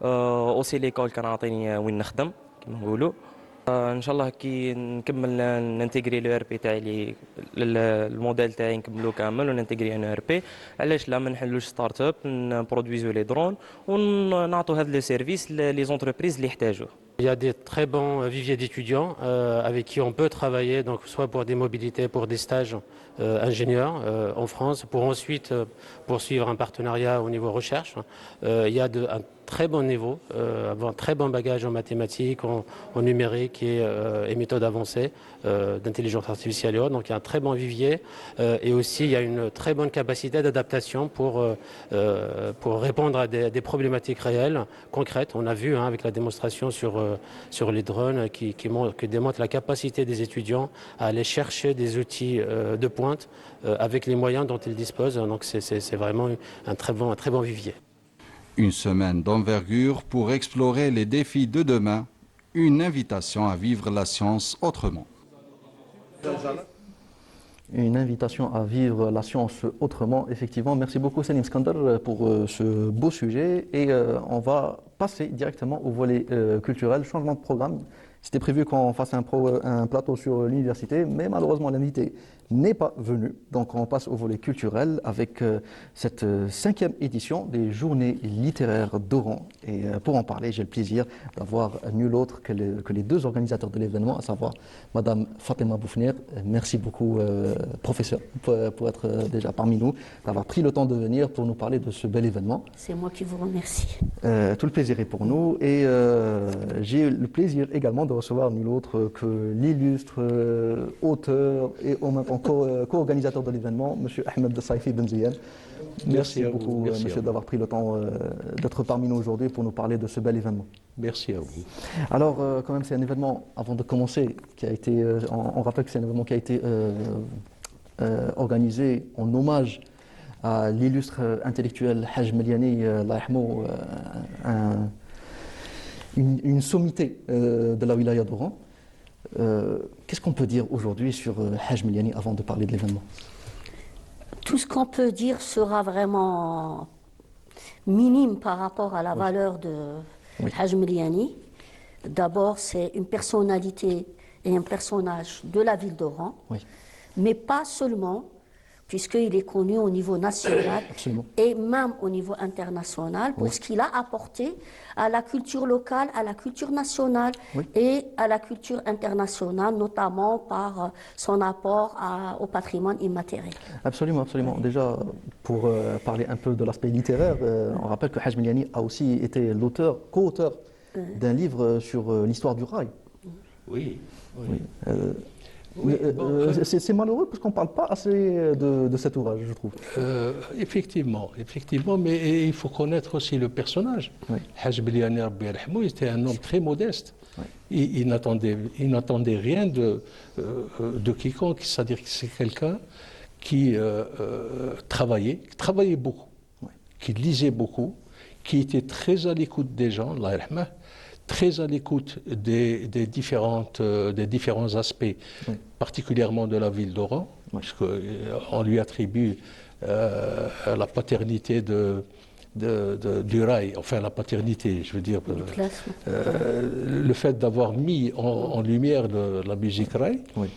اوسي ليكول كان عاطيني وين نخدم كيما نقولوا ان شاء الله كي نكمل ننتجري لو ار بي تاعي الموديل تاعي نكملو كامل وننتجري ان ار بي علاش لا ما نحلوش ستارت اب نبرودويزو لي درون ونعطوا هذا لي سيرفيس لي زونتربريز اللي يحتاجوه. Il y a des très bons viviers d'étudiants avec qui on peut travailler, donc soit pour des mobilités, pour des stages ingénieurs en France, pour ensuite poursuivre un partenariat au niveau recherche. Il y a un très bon niveau, un très bon bagage en mathématiques, en numérique et méthodes avancées d'intelligence artificielle et autres. Donc il y a un très bon vivier et aussi il y a une très bonne capacité d'adaptation pour répondre à des problématiques réelles, concrètes. On a vu avec la démonstration sur les drones qui démontre la capacité des étudiants à aller chercher des outils de pointe avec les moyens dont ils disposent. Donc c'est vraiment un très bon vivier. Une semaine d'envergure pour explorer les défis de demain, une invitation à vivre la science autrement. Une invitation à vivre la science autrement, effectivement. Merci beaucoup Salim Skander pour ce beau sujet et on va passer directement au volet culturel, changement de programme. C'était prévu qu'on fasse un plateau sur l'université, mais malheureusement l'invité n'est pas venu. Donc on passe au volet culturel avec cette 5e édition des Journées littéraires d'Oran. Et pour en parler, j'ai le plaisir d'avoir nul autre que les deux organisateurs de l'événement, à savoir Madame Fatima Boufner. Merci beaucoup, professeur, pour être déjà parmi nous, d'avoir pris le temps de venir pour nous parler de ce bel événement. C'est moi qui vous remercie. Tout le plaisir est pour nous et j'ai le plaisir également de recevoir nul autre que l'illustre auteur et en même temps co-organisateur de l'événement, M. Ahmed Saifi Benziyen. Merci beaucoup, monsieur, d'avoir pris le temps d'être parmi nous aujourd'hui pour nous parler de ce bel événement. Merci à vous. Alors, quand même, c'est un événement, avant de commencer, qui a été, on rappelle que c'est un événement qui a été organisé en hommage à l'illustre intellectuel Haj Meliani, une sommité de la wilaya d'Oran. Qu'est-ce qu'on peut dire aujourd'hui sur Haj Meliani avant de parler de l'événement? Tout ce qu'on peut dire sera vraiment minime par rapport à la valeur de Haj Meliani. D'abord, c'est une personnalité et un personnage de la ville d'Oran, mais pas seulement, puisqu'il est connu au niveau national et même au niveau international pour ce qu'il a apporté à la culture locale, à la culture nationale et à la culture internationale, notamment par son apport au patrimoine immatériel. Absolument, absolument. Déjà, pour parler un peu de l'aspect littéraire, on rappelle que Haj Meliani a aussi été l'auteur, co-auteur d'un livre sur l'histoire du rail. Oui. C'est malheureux parce qu'on ne parle pas assez de cet ouvrage, je trouve. Effectivement, mais il faut connaître aussi le personnage. Haj Meliani Rabbi yarhamou était un homme très modeste. Il n'attendait rien de quiconque, c'est-à-dire que c'est quelqu'un qui travaillait beaucoup, qui lisait beaucoup, qui était très à l'écoute des gens, Allah yarhamah, très à l'écoute des différents aspects, particulièrement de la ville d'Oran, parce qu'on lui attribue la paternité du rail, enfin la paternité, je veux dire, classement. le fait d'avoir mis en lumière la musique rail Oui.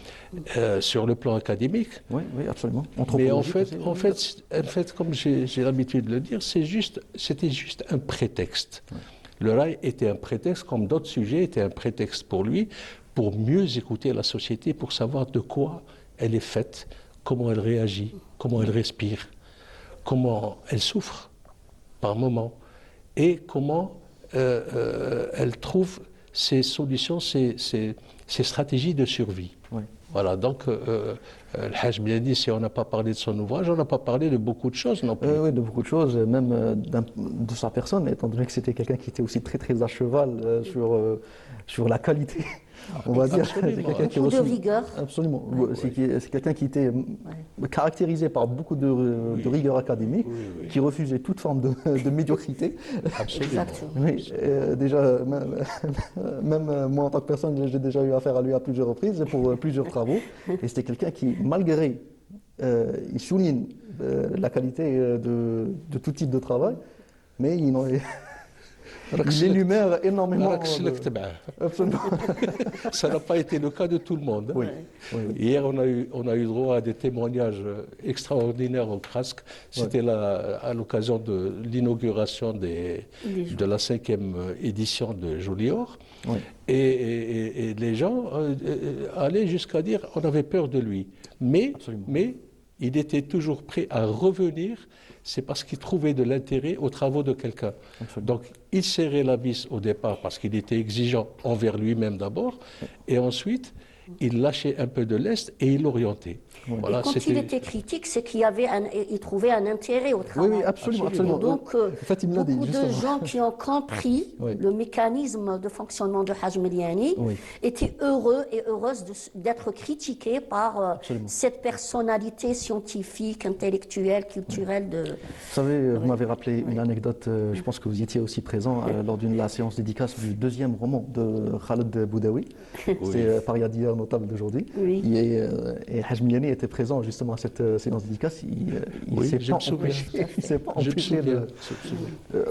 sur le plan académique. Oui, oui, absolument. Mais en Anthropologique aussi, fait, comme j'ai l'habitude de le dire, c'était juste un prétexte. Le rail était un prétexte, comme d'autres sujets étaient un prétexte pour lui, pour mieux écouter la société, pour savoir de quoi elle est faite, comment elle réagit, comment elle respire, comment elle souffre par moments, et comment elle trouve ses solutions, ses stratégies de survie. Oui. Voilà, donc le Hajj Bladi, si on n'a pas parlé de son ouvrage, on n'a pas parlé de beaucoup de choses non plus. Oui, de beaucoup de choses, même de sa personne, étant donné que c'était quelqu'un qui était aussi très très à cheval sur la qualité, on va dire. Absolument. C'est quelqu'un qui Beaucoup de reçu- rigueur. Absolument. C'est quelqu'un qui était caractérisé par beaucoup de rigueur académique, qui refusait toute forme de médiocrité. Absolument. Exactement. Oui, déjà, même moi en tant que personne, j'ai déjà eu affaire à lui à plusieurs reprises et pour plusieurs travaux. Et c'était quelqu'un qui, malgré, il souligne la qualité de tout type de travail, mais il énumère énormément. Absolument. Ça n'a pas été le cas de tout le monde. Oui. Oui. Hier, on a eu droit à des témoignages extraordinaires au CRASC. C'était à l'occasion de l'inauguration de la 5e édition de Jolior. Oui. Et les gens allaient jusqu'à dire on avait peur de lui. Mais il était toujours prêt à revenir. C'est parce qu'il trouvait de l'intérêt aux travaux de quelqu'un. Donc, il serrait la vis au départ parce qu'il était exigeant envers lui-même d'abord, et ensuite, il lâchait un peu de l'est et il l'orientait. Voilà, et quand il était critique, c'est il trouvait un intérêt au travail. Oui, absolument. Donc, En fait, il me l'a dit, beaucoup de justement. gens qui ont compris Oui. le mécanisme de fonctionnement de Hajj Miliani Oui. étaient heureux et heureuses d'être critiqués par Absolument. cette personnalité scientifique, intellectuelle, culturelle de... Vous savez, vous m'avez rappelé une anecdote, je pense que vous y étiez aussi présent lors de la séance dédicace du 2e roman de Khaled Boudaoui. C'est Pariadia notable d'aujourd'hui. Oui. Et Hajj Miliani était présent justement à cette séance dédicace. Il s'est pas empêché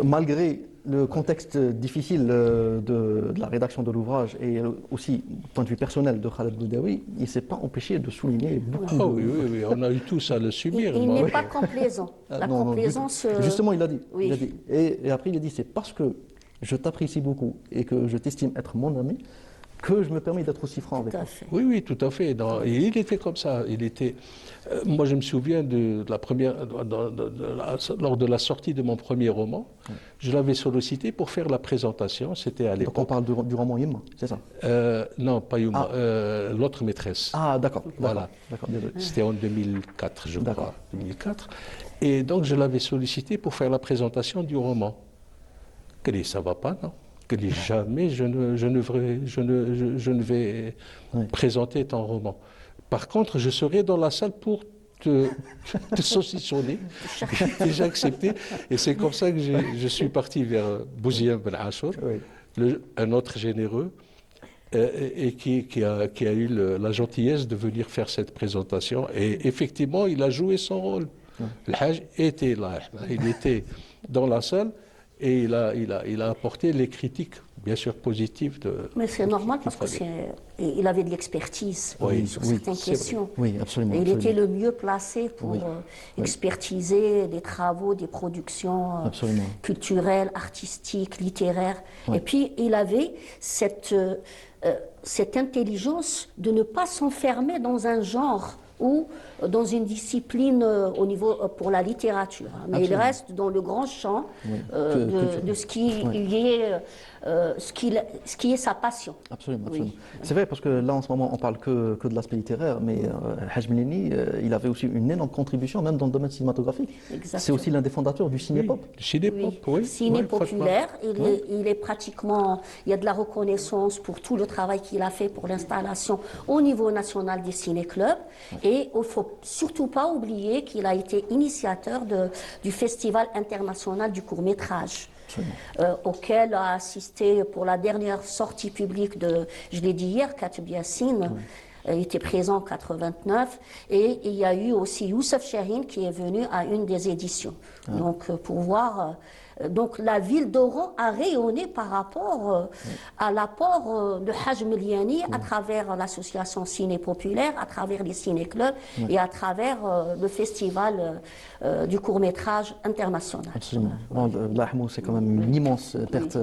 malgré le contexte difficile de la rédaction de l'ouvrage et aussi du point de vue personnel de Khaled Boudaoui, il ne s'est pas empêché de souligner beaucoup Oh oui, on a eu tous à le subir. Il n'est pas complaisant. La Non, complaisance... justement, il a dit. Oui. Il a dit. Et après, il a dit, c'est parce que je t'apprécie beaucoup et que je t'estime être mon ami que je me permets d'être aussi franc avec Tout à toi. fait. Oui, tout à fait. Et il était comme ça. Moi, je me souviens de la première, lors de la sortie de mon premier roman, je l'avais sollicité pour faire la présentation. C'était à Donc l'époque. on parle du roman Yemma, c'est ça? Non, pas Yuma, L'autre maîtresse. Ah, d'accord. Voilà. D'accord, désolé. C'était en 2004, je D'accord. crois. 2004. Et donc, je l'avais sollicité pour faire la présentation du roman. Que dit, ça va pas, non? Que dit, jamais je ne vais présenter ton roman. Par contre, je serai dans la salle pour te saucissonner. Déjà accepté. Et c'est comme ça que je suis parti vers Bouzien Ben Achour, un autre généreux, et qui a eu la gentillesse de venir faire cette présentation. Et effectivement, il a joué son rôle. Le Hajj était là, il était dans la salle et il a apporté les critiques, bien sûr positives. Mais c'est normal parce qu'il avait de l'expertise sur certaines questions. Oui, absolument. Et il absolument. était le mieux placé pour expertiser les travaux, des productions culturelles, artistiques, littéraires. Et puis, il avait cette intelligence de ne pas s'enfermer dans un genre ou dans une discipline au niveau pour la littérature. Mais il reste dans le grand champ de ce qui est sa passion. Absolument. Oui. C'est vrai, parce que là, en ce moment, on parle que de l'aspect littéraire, mais Hajj Miliani, il avait aussi une énorme contribution, même dans le domaine cinématographique. Exactement. C'est aussi l'un des fondateurs du ciné-pop. Le ciné-pop, oui. Ciné populaire, il est pratiquement, il y a de la reconnaissance pour tout le travail qu'il a fait pour l'installation au niveau national des ciné-clubs. Et il ne faut surtout pas oublier qu'il a été initiateur du Festival international du court-métrage. Auquel a assisté pour la dernière sortie publique de, je l'ai dit hier, Kateb Yassine, était présent en 89, et il y a eu aussi Youssef Chahine qui est venu à une des éditions. Donc pour voir, donc la ville d'Oran a rayonné par rapport à l'apport de Haj Meliani à travers l'association Ciné Populaire, à travers les ciné-clubs et à travers le festival du court-métrage international. Absolument. Bon, l'Ahmou, c'est quand même une immense perte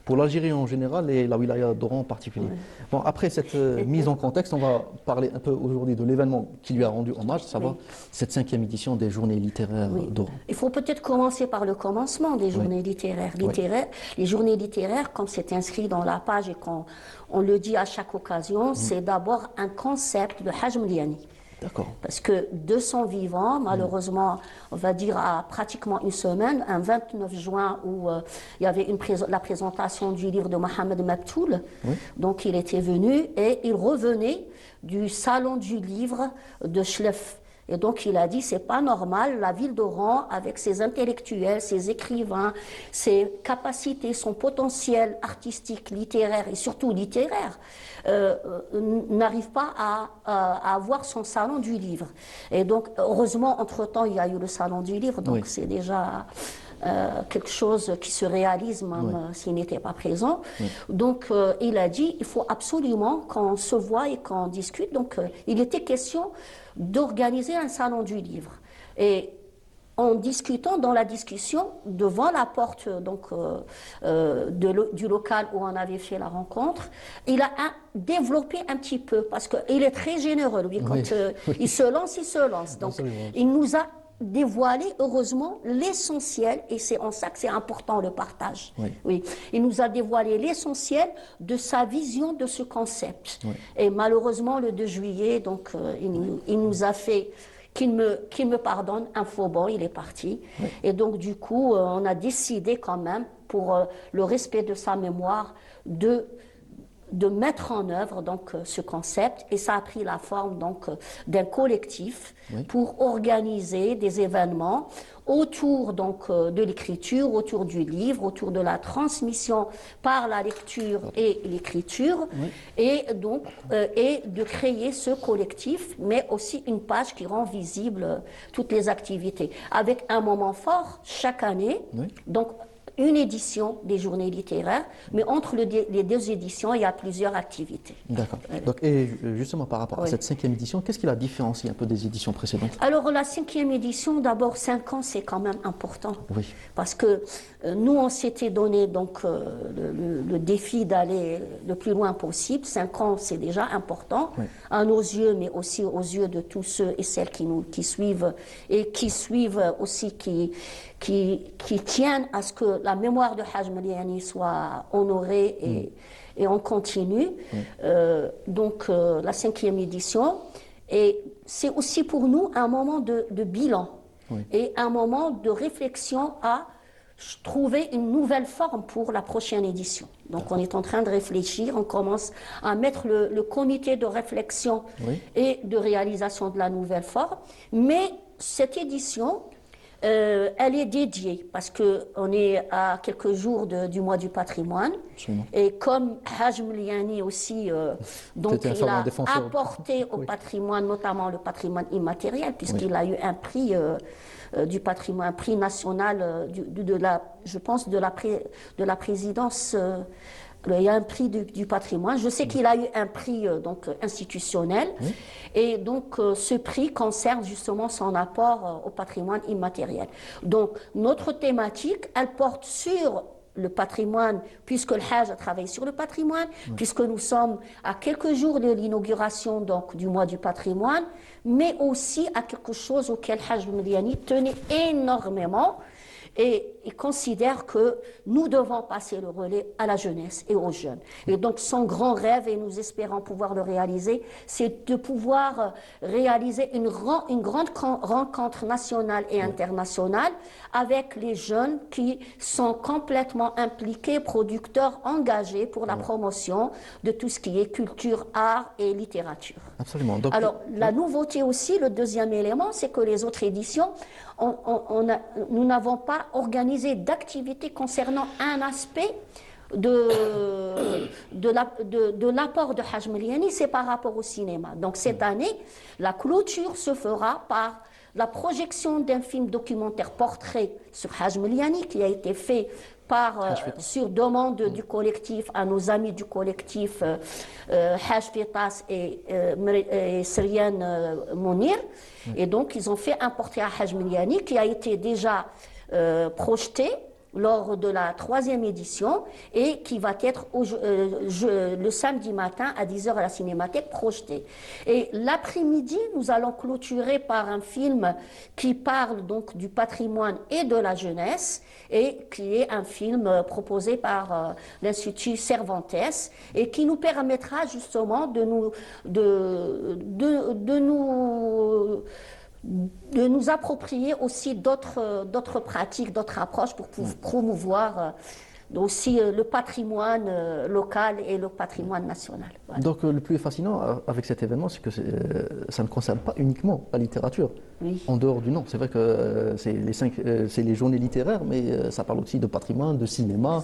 pour l'Algérie en général et la wilaya d'Oran en particulier. Bon, après cette mise en contexte, on va parler un peu aujourd'hui de l'événement qui lui a rendu hommage, à savoir cette 5e édition des Journées littéraires d'Oran. Il faut peut-être commencer par le commencement des Journées littéraires. Les Journées littéraires, comme c'est inscrit dans la page et qu'on le dit à chaque occasion, c'est d'abord un concept de Haj Meliani. D'accord. Parce que de son vivant, malheureusement, on va dire à pratiquement une semaine, un 29 juin où il y avait la présentation du livre de Mohamed Mabtoul, donc il était venu et il revenait du salon du livre de Chlef. Et donc il a dit, c'est pas normal, la ville d'Oran, avec ses intellectuels, ses écrivains, ses capacités, son potentiel artistique, littéraire et surtout littéraire, n'arrive pas à avoir son salon du livre. Et donc, heureusement, entre-temps, il y a eu le salon du livre, donc c'est déjà quelque chose qui se réalise même s'il n'était pas présent. Donc, il a dit, il faut absolument qu'on se voie et qu'on discute. Donc, il était question d'organiser un salon du livre. Et en discutant, dans la discussion, devant la porte donc, du local où on avait fait la rencontre, il a développé un petit peu, parce qu'il est très généreux, lui, quand il se lance, il se lance. Donc, il nous a dévoilé, heureusement, l'essentiel, et c'est en ça que c'est important le partage. Il nous a dévoilé l'essentiel de sa vision de ce concept. Et malheureusement, le 2 juillet, donc, il nous a fait... Qu'il me pardonne, un faux bond, il est parti. Et donc, du coup, on a décidé quand même, pour le respect de sa mémoire, de mettre en œuvre donc, ce concept. Et ça a pris la forme donc, d'un collectif pour organiser des événements autour donc, de l'écriture, autour du livre, autour de la transmission par la lecture et l'écriture, et donc et de créer ce collectif, mais aussi une page qui rend visible toutes les activités, avec un moment fort chaque année. Donc, une édition des Journées littéraires, mais entre les 2 éditions, il y a plusieurs activités. D'accord. Donc, et justement, par rapport à cette 5e édition, qu'est-ce qui la différencie un peu des éditions précédentes? Alors, la 5e édition, d'abord, 5 ans, c'est quand même important. Parce que nous, on s'était donné donc, le défi d'aller le plus loin possible. 5 ans, c'est déjà important, à nos yeux, mais aussi aux yeux de tous ceux et celles qui suivent, et qui suivent aussi, qui tiennent à ce que la mémoire de Haj Meliani soit honorée et on continue. Donc la 5e édition, et c'est aussi pour nous un moment de bilan et un moment de réflexion à trouver une nouvelle forme pour la prochaine édition. Donc on est en train de réfléchir, on commence à mettre le comité de réflexion et de réalisation de la nouvelle forme, mais cette édition, elle est dédiée parce qu'on est à quelques jours du mois du patrimoine. Et comme Haj Meliani aussi, donc il a apporté au patrimoine, notamment le patrimoine immatériel, puisqu'il a eu un prix du patrimoine, un prix national, je pense, de la présidence. Il y a un prix du patrimoine. Je sais qu'il a eu un prix donc, institutionnel. Et donc, ce prix concerne justement son apport au patrimoine immatériel. Donc, notre thématique, elle porte sur le patrimoine, puisque le Hajj a travaillé sur le patrimoine, puisque nous sommes à quelques jours de l'inauguration donc, du mois du patrimoine, mais aussi à quelque chose auquel Haj Meliani tenait énormément. Et il considère que nous devons passer le relais à la jeunesse et aux jeunes. Et donc son grand rêve, et nous espérons pouvoir le réaliser, c'est de pouvoir réaliser une grande rencontre nationale et internationale avec les jeunes qui sont complètement impliqués, producteurs, engagés pour la promotion de tout ce qui est culture, art et littérature. Absolument. Donc, alors la nouveauté aussi, le deuxième élément, c'est que les autres éditions, nous n'avons pas organisé d'activités concernant un aspect de l'apport de Haj Meliani, c'est par rapport au cinéma. Donc cette année, la clôture se fera par la projection d'un film documentaire portrait sur Haj Meliani qui a été fait sur demande du collectif, à nos amis du collectif Haj Fitas et Sriane Mounir. Et donc ils ont fait un portrait à Haj Meliani qui a été déjà projeté lors de la 3e édition et qui va être le samedi matin à 10h à la Cinémathèque projeté. Et l'après-midi, nous allons clôturer par un film qui parle donc du patrimoine et de la jeunesse et qui est un film proposé par l'Institut Cervantes et qui nous permettra justement de nous approprier aussi d'autres pratiques, d'autres approches pour promouvoir aussi le patrimoine local et le patrimoine national. Voilà. Donc le plus fascinant avec cet événement, c'est que ça ne concerne pas uniquement la littérature, en dehors du nom. C'est vrai que c'est les journées littéraires, mais ça parle aussi de patrimoine, de cinéma.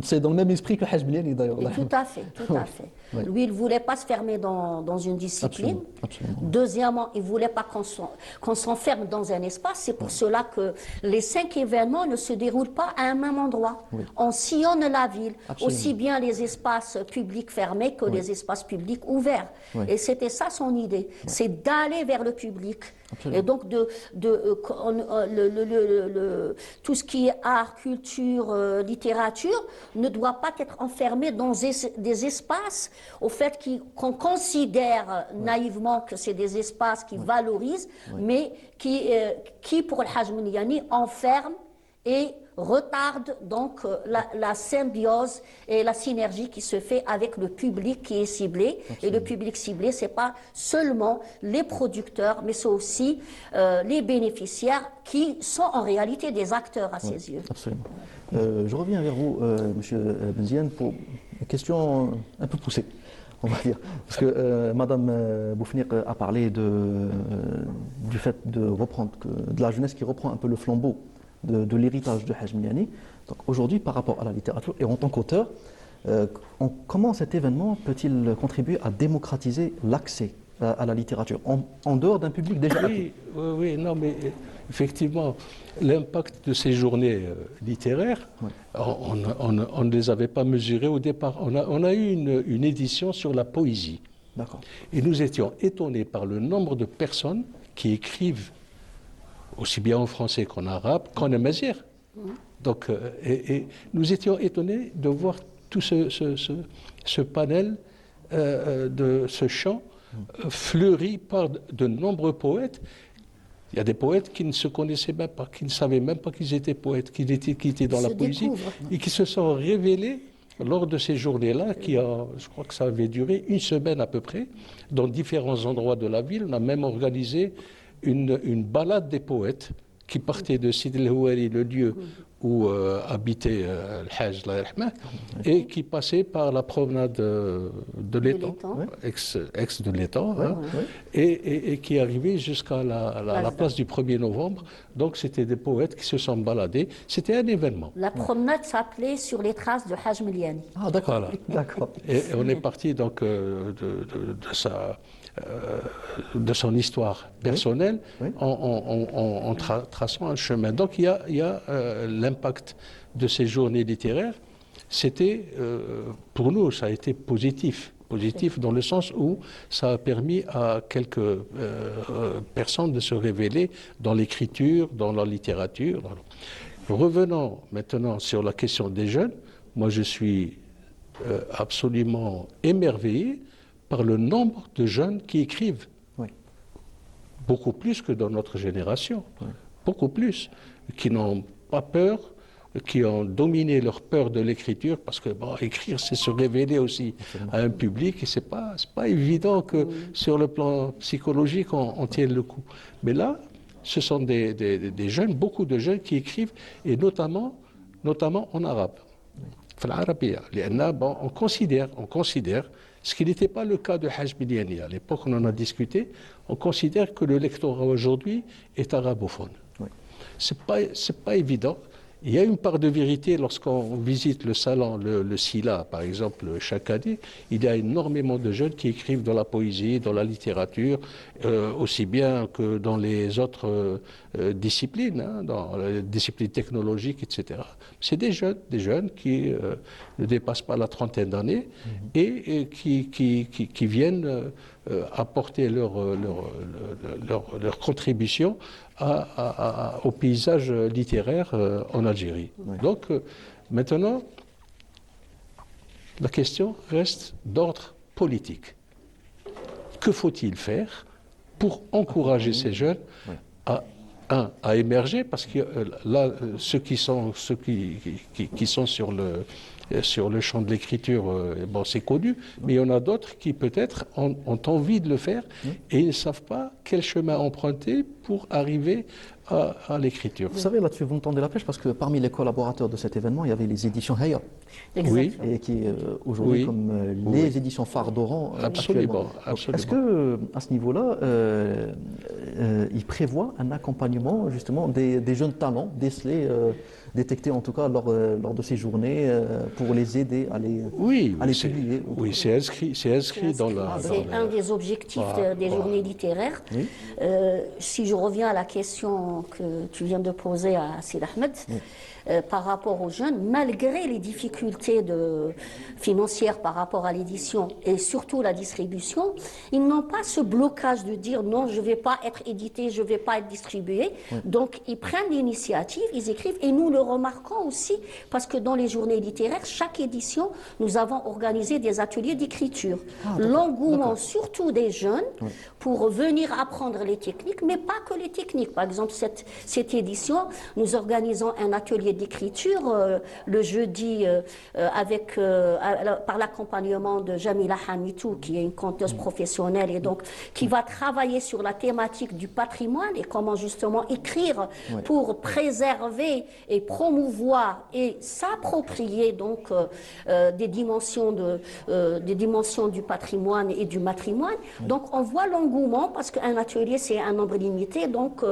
C'est dans le même esprit que Haj Meliani d'ailleurs. Tout à fait, tout à fait. Oui. Lui, il ne voulait pas se fermer dans une discipline. Absolument. Deuxièmement, il ne voulait pas qu'on s'enferme dans un espace. C'est pour cela que les 5 événements ne se déroulent pas à un même endroit. Oui. On sillonne la ville, aussi bien les espaces publics fermés que les espaces publics ouverts. Oui. Et c'était ça son idée, c'est d'aller vers le public. Absolument. Et donc tout ce qui est art, culture, littérature ne doit pas être enfermé dans des espaces au fait qu'on considère naïvement que c'est des espaces qui valorisent, mais qui pour le Haj Meliani enferment et retarde donc la symbiose et la synergie qui se fait avec le public qui est ciblé. Absolument. Et le public ciblé, ce n'est pas seulement les producteurs, mais c'est aussi les bénéficiaires qui sont en réalité des acteurs à ses yeux. Absolument. Je reviens vers vous, Monsieur Benziane, pour une question un peu poussée, on va dire. Parce que Madame Boufniq a parlé du fait de la jeunesse qui reprend un peu le flambeau de l'héritage de Haj Meliani. Donc aujourd'hui, par rapport à la littérature et en tant qu'auteur, comment cet événement peut-il contribuer à démocratiser l'accès à la littérature en dehors d'un public déjà acquis? Oui, non, mais effectivement, l'impact de ces journées littéraires, on ne les avait pas mesurées au départ. On a eu une édition sur la poésie. D'accord. Et nous étions étonnés par le nombre de personnes qui écrivent aussi bien en français qu'en arabe, qu'en amazigh. Donc, et nous étions étonnés de voir tout ce panel de ce chant fleuri par de nombreux poètes. Il y a des poètes qui ne se connaissaient même pas, qui ne savaient même pas qu'ils étaient poètes, qui étaient dans la poésie, et qui se sont révélés lors de ces journées-là, je crois que ça avait duré une semaine à peu près, dans différents endroits de la ville. On a même organisé une balade des poètes qui partait de Sid el-Houari, le lieu où habitait le Hajj, et qui passait par la promenade de l'étang, ex de l'étang, et qui arrivait jusqu'à la place du 1er novembre. Donc c'était des poètes qui se sont baladés. C'était un événement. La promenade s'appelait Sur les traces de Haj Meliani. Ah d'accord. Voilà. D'accord. Et on est parti donc de son histoire personnelle en traçant un chemin. Donc il y a l'impact de ces journées littéraires. C'était, pour nous, ça a été positif. Positif dans le sens où ça a permis à quelques personnes de se révéler dans l'écriture, dans la littérature. Revenons maintenant sur la question des jeunes. Moi, je suis absolument émerveillé par le nombre de jeunes qui écrivent. Oui. Beaucoup plus que dans notre génération. Oui. Beaucoup plus. Qui n'ont pas peur, qui ont dominé leur peur de l'écriture, parce que écrire, c'est se révéler aussi à un public, et c'est pas évident que sur le plan psychologique, on tienne le coup. Mais là, ce sont des jeunes, beaucoup de jeunes qui écrivent, et notamment en arabe. On considère, ce qui n'était pas le cas de Haj Meliani. À l'époque, on en a discuté. On considère que le lectorat aujourd'hui est arabophone. Oui. C'est pas évident. Il y a une part de vérité lorsqu'on visite le salon, le SILA, par exemple, chaque année. Il y a énormément de jeunes qui écrivent dans la poésie, dans la littérature, aussi bien que dans les autres disciplines, hein, dans les disciplines technologiques, etc. C'est des jeunes qui ne dépassent pas la trentaine d'années et qui viennent apporter leur contribution au paysage littéraire en Algérie. Oui. Donc maintenant, la question reste d'ordre politique. Que faut-il faire pour encourager ces jeunes à émerger, parce que là, ceux qui sont sur le champ de l'écriture, bon, c'est connu, mais il y en a d'autres qui peut-être ont envie de le faire et ils ne savent pas quel chemin emprunter pour arriver à l'écriture. Vous savez, là-dessus, vous me tendez la pêche parce que parmi les collaborateurs de cet événement, il y avait les éditions Haya, Oui, et qui aujourd'hui Oui. comme Oui. les éditions phares d'Oran. Absolument, actuellement. Donc, absolument. est-ce que à ce niveau-là, il prévoit un accompagnement justement des jeunes talents décelés, détectés en tout cas lors de ces journées, pour les aider à les c'est- publier? Oui, c'est inscrit dans la... C'est un des objectifs des journées littéraires. Oui. Si je reviens à la question que tu viens de poser à Sid Ahmed, par rapport aux jeunes, malgré les difficultés financières par rapport à l'édition et surtout la distribution, ils n'ont pas ce blocage de dire non, je ne vais pas être édité, je ne vais pas être distribué. Donc ils prennent l'initiative, ils écrivent et nous le remarquons aussi parce que dans les journées littéraires, chaque édition, nous avons organisé des ateliers d'écriture. L'engouement surtout des jeunes pour venir apprendre les techniques, mais pas que les techniques. Par exemple, cette édition, nous organisons un atelier d'écriture le jeudi par l'accompagnement de Jamila Hamitou, qui est une conteuse professionnelle et donc qui va travailler sur la thématique du patrimoine et comment justement écrire pour préserver et promouvoir et s'approprier donc des dimensions du patrimoine et du matrimoine. Donc on voit l'engouement parce qu'un atelier c'est un nombre limité, donc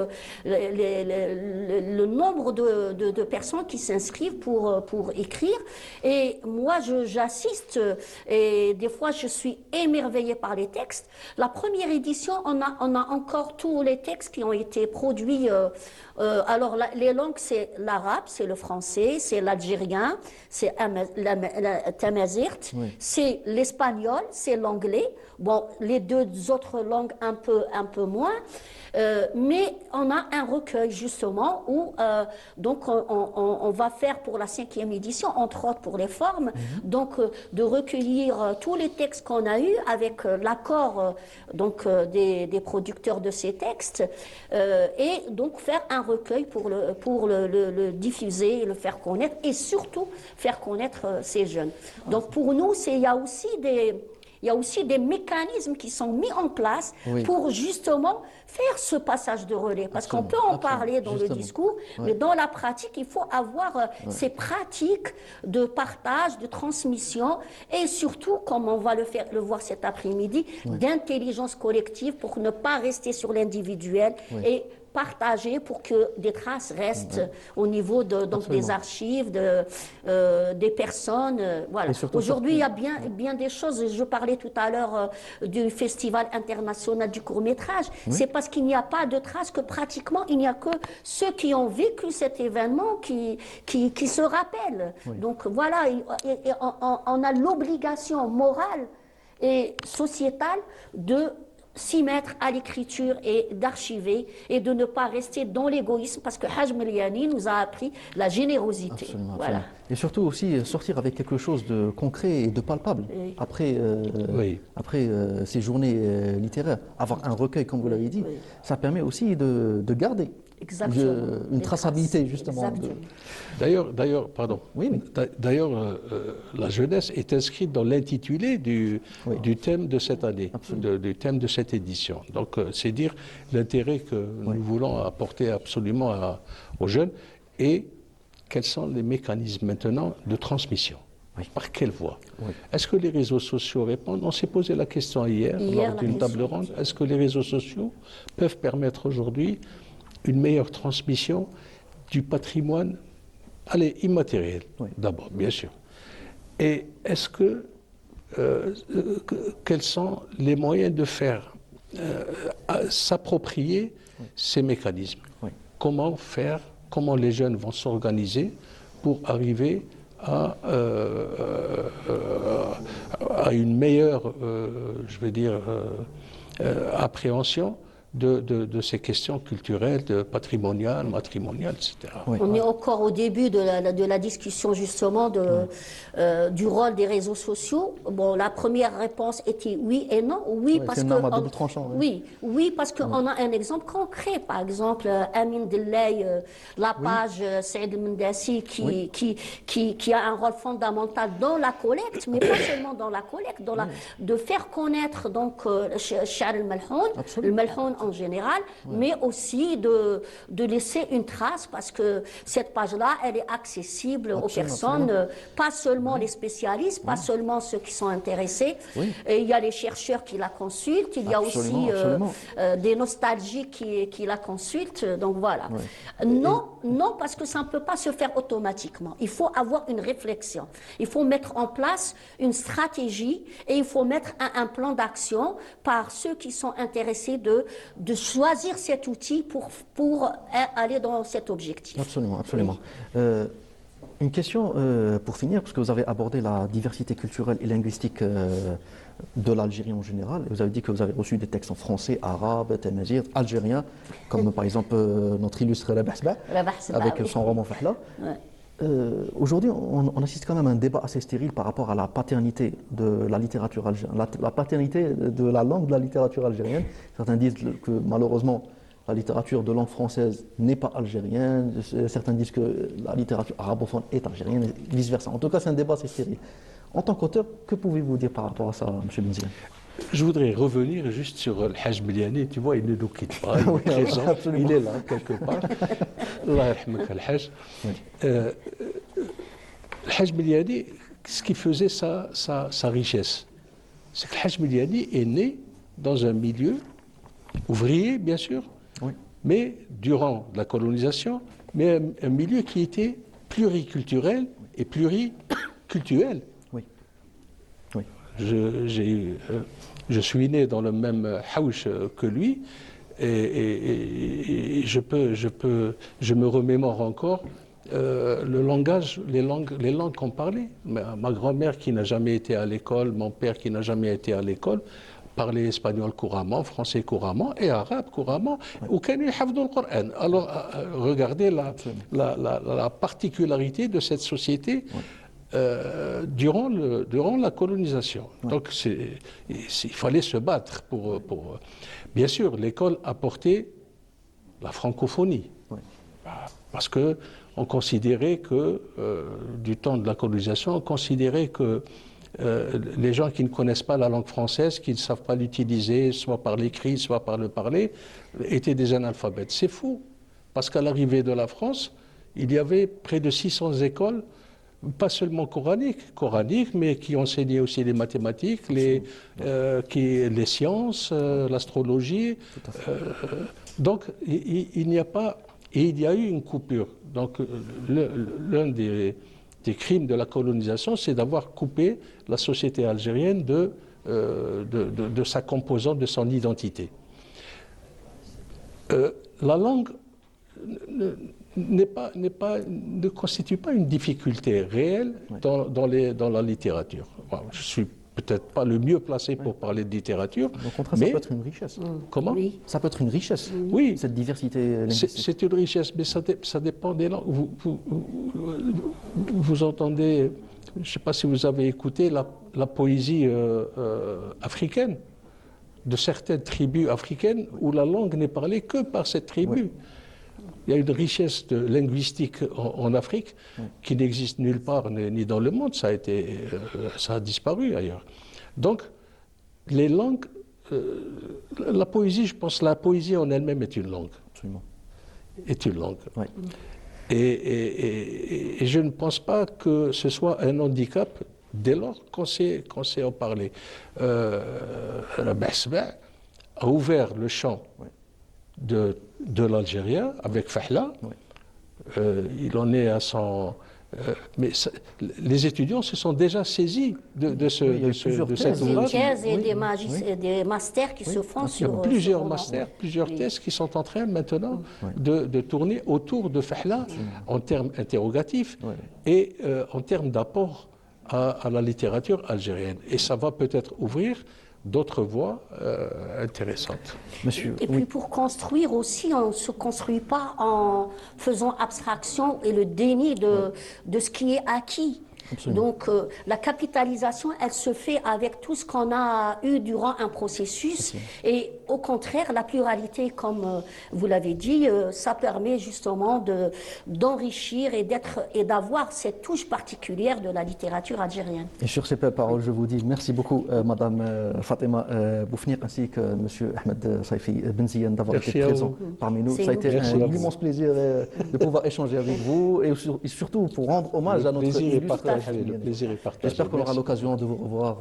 le nombre de personnes qui s'inscrivent pour écrire. Et moi, j'assiste et des fois, je suis émerveillée par les textes. La première édition, on a encore tous les textes qui ont été produits. Alors, les langues, c'est l'arabe, c'est le français, c'est l'algérien, c'est la tamazirt, c'est l'espagnol, c'est l'anglais. Bon, les deux autres langues un peu moins. Mais on a un recueil justement où donc on va faire pour la 5e édition, entre autres pour les formes, donc de recueillir tous les textes qu'on a eus avec l'accord donc des producteurs de ces textes et donc faire un recueil pour le diffuser, le faire connaître et surtout faire connaître ces jeunes. Donc pour nous, il y a aussi des mécanismes qui sont mis en place pour justement faire ce passage de relais. Parce qu'on peut en parler dans le discours, mais dans la pratique, il faut avoir ces pratiques de partage, de transmission et surtout, comme on va le voir cet après-midi, d'intelligence collective pour ne pas rester sur l'individuel et partager pour que des traces restent au niveau donc des archives, des personnes. Voilà. Aujourd'hui, il y a bien des choses. Je parlais tout à l'heure du Festival international du court-métrage. C'est parce qu'il n'y a pas de traces que pratiquement, il n'y a que ceux qui ont vécu cet événement qui se rappellent. Donc voilà, on a l'obligation morale et sociétale de s'y mettre à l'écriture et d'archiver et de ne pas rester dans l'égoïsme parce que Haj Meliani nous a appris la générosité. Absolument, voilà. absolument. Et surtout aussi sortir avec quelque chose de concret et de palpable après ces journées littéraires. Avoir un recueil, comme vous l'avez dit, ça permet aussi de garder une traçabilité justement. D'ailleurs, pardon. Oui, mais... D'ailleurs, la jeunesse est inscrite dans l'intitulé du thème de cette année, du thème de cette édition. Donc, c'est dire l'intérêt que nous voulons apporter absolument aux jeunes et quels sont les mécanismes maintenant de transmission. Par quelle voie? Est-ce que les réseaux sociaux répondent? On s'est posé la question hier lors d'une table ronde. Est-ce que les réseaux sociaux peuvent permettre aujourd'hui une meilleure transmission du patrimoine Elle est immatérielle, Oui. d'abord, bien sûr. Et est-ce que, quels sont les moyens de faire, s'approprier ces mécanismes? Oui. Comment faire, comment les jeunes vont s'organiser pour arriver à une meilleure, je veux dire, appréhension de ces questions culturelles, patrimoniales, matrimoniales, etc. Oui. On est encore au début de la discussion justement du rôle des réseaux sociaux. Bon, la première réponse était oui et non. Oui, Ouais, parce c'est une que arme à double tranchant, oui. oui, parce qu'on a un exemple concret. Par exemple, Amin Dellay, la page Saïd El-Mendassi qui a un rôle fondamental dans la collecte, mais pas seulement dans la collecte, de faire connaître donc Char el-Malhoun, le Malhoun en général, mais aussi de laisser une trace parce que cette page-là, elle est accessible aux personnes, pas seulement les spécialistes, pas seulement ceux qui sont intéressés. Et il y a les chercheurs qui la consultent, il y a aussi des nostalgiques qui la consultent. Donc voilà. Non, parce que ça ne peut pas se faire automatiquement. Il faut avoir une réflexion. Il faut mettre en place une stratégie et il faut mettre un plan d'action par ceux qui sont intéressés de choisir cet outil pour aller dans cet objectif. Absolument, absolument. Une question pour finir, parce que vous avez abordé la diversité culturelle et linguistique de l'Algérie en général. Vous avez dit que vous avez reçu des textes en français, arabe, tamazight, algérien, comme par exemple notre illustre Rabah Sba, avec son roman Fahla. Aujourd'hui, on assiste quand même à un débat assez stérile par rapport à la paternité de la littérature algérienne, la paternité de la langue de la littérature algérienne. Certains disent que malheureusement, la littérature de langue française n'est pas algérienne, certains disent que la littérature arabophone est algérienne, et vice-versa. En tout cas, c'est un débat assez stérile. En tant qu'auteur, que pouvez-vous dire par rapport à ça, M. Benzine? Je voudrais revenir juste sur le Haj Biliani. Tu vois, il ne nous quitte pas, il est présent, il est là, quelque part. Allah yarhamك al-Haj. Le Haj Biliani, ce qui faisait sa richesse, c'est que le Haj Biliani est né dans un milieu ouvrier, bien sûr, mais durant la colonisation, mais un milieu qui était pluriculturel et pluricultuel. Je suis né dans le même haouch que lui et je me remémore encore le langage, les langues qu'on parlait. Ma grand-mère qui n'a jamais été à l'école, mon père qui n'a jamais été à l'école, parlait espagnol couramment, français couramment et arabe couramment. Ou qu'il y ait le Coran. Alors regardez la particularité de cette société. Durant la colonisation. Donc il fallait se battre pour... Bien sûr, l'école a porté la francophonie. Parce qu'on considérait que, du temps de la colonisation, on considérait que les gens qui ne connaissent pas la langue française, qui ne savent pas l'utiliser, soit par l'écrit, soit par le parler, étaient des analphabètes. C'est faux. Parce qu'à l'arrivée de la France, il y avait près de 600 écoles, pas seulement coraniques, mais qui enseignaient aussi les mathématiques, les sciences, l'astrologie. Donc, il n'y a pas... Et il y a eu une coupure. Donc, l'un des crimes de la colonisation, c'est d'avoir coupé la société algérienne de sa composante, de son identité. La langue ne constitue pas une difficulté réelle dans la littérature. Bon, je suis peut-être pas le mieux placé pour parler de littérature. Au contraire, ça peut être une richesse. Comment? Ça peut être une richesse. Oui. Cette diversité linguistique. C'est une richesse, mais ça dépend des langues. Vous entendez, je ne sais pas si vous avez écouté la poésie africaine, de certaines tribus africaines où la langue n'est parlée que par cette tribu. Il y a une richesse linguistique en Afrique qui n'existe nulle part ni dans le monde. Ça a disparu ailleurs. Donc, les langues, la poésie, je pense, la poésie en elle-même est une langue. Absolument. Est une langue. Oui. Et je ne pense pas que ce soit un handicap dès lors qu'on sait en parler. Rabah Sba a ouvert le champ de l'algérien avec Fahla. il en est à son... mais les étudiants se sont déjà saisis de cet Des ouvrage. thèses et des masters qui se font Il y a sur plusieurs ce roman. masters, plusieurs thèses qui sont en train maintenant de tourner autour de Fahla en termes interrogatifs et en termes d'apport à la littérature algérienne. Et ça va peut-être ouvrir d'autres voies intéressantes. Monsieur, Et puis pour construire aussi, on ne se construit pas en faisant abstraction et le déni de ce qui est acquis. Absolument. Donc la capitalisation, elle se fait avec tout ce qu'on a eu durant un processus. Et au contraire, la pluralité, comme vous l'avez dit, ça permet justement d'enrichir et d'avoir cette touche particulière de la littérature algérienne. et sur ces belles paroles, je vous dis merci beaucoup, Madame Fatima Boufniq, ainsi que Monsieur Ahmed Saifi Benziane, d'avoir Merci été à présent vous. parmi nous. C'est Ça a été Merci un à vous. immense plaisir de pouvoir échanger avec vous et surtout pour rendre hommage à Le notre plaisir est illustre partagé. Hajj Le plaisir est partagé. J'espère qu'on aura Merci. l'occasion de vous revoir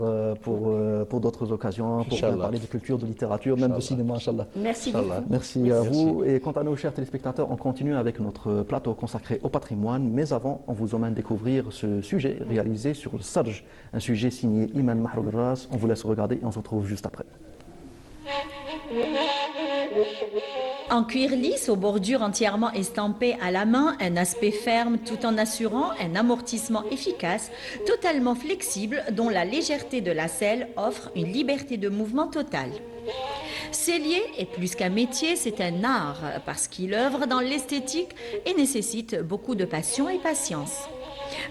pour d'autres occasions, pour bien Inch'Allah. parler de culture, de littérature, même de cinéma, Inch'Allah. Merci beaucoup. Inch'Allah. Merci à vous. Et quant à nos chers téléspectateurs, on continue avec notre plateau consacré au patrimoine. Mais avant, on vous emmène découvrir ce sujet réalisé sur le Sarj, un sujet signé Iman Mahroub Ras. On vous laisse regarder et on se retrouve juste après. En cuir lisse, aux bordures entièrement estampées à la main, un aspect ferme tout en assurant un amortissement efficace, totalement flexible, dont la légèreté de la selle offre une liberté de mouvement totale. Sellier est plus qu'un métier, c'est un art, parce qu'il œuvre dans l'esthétique et nécessite beaucoup de passion et patience.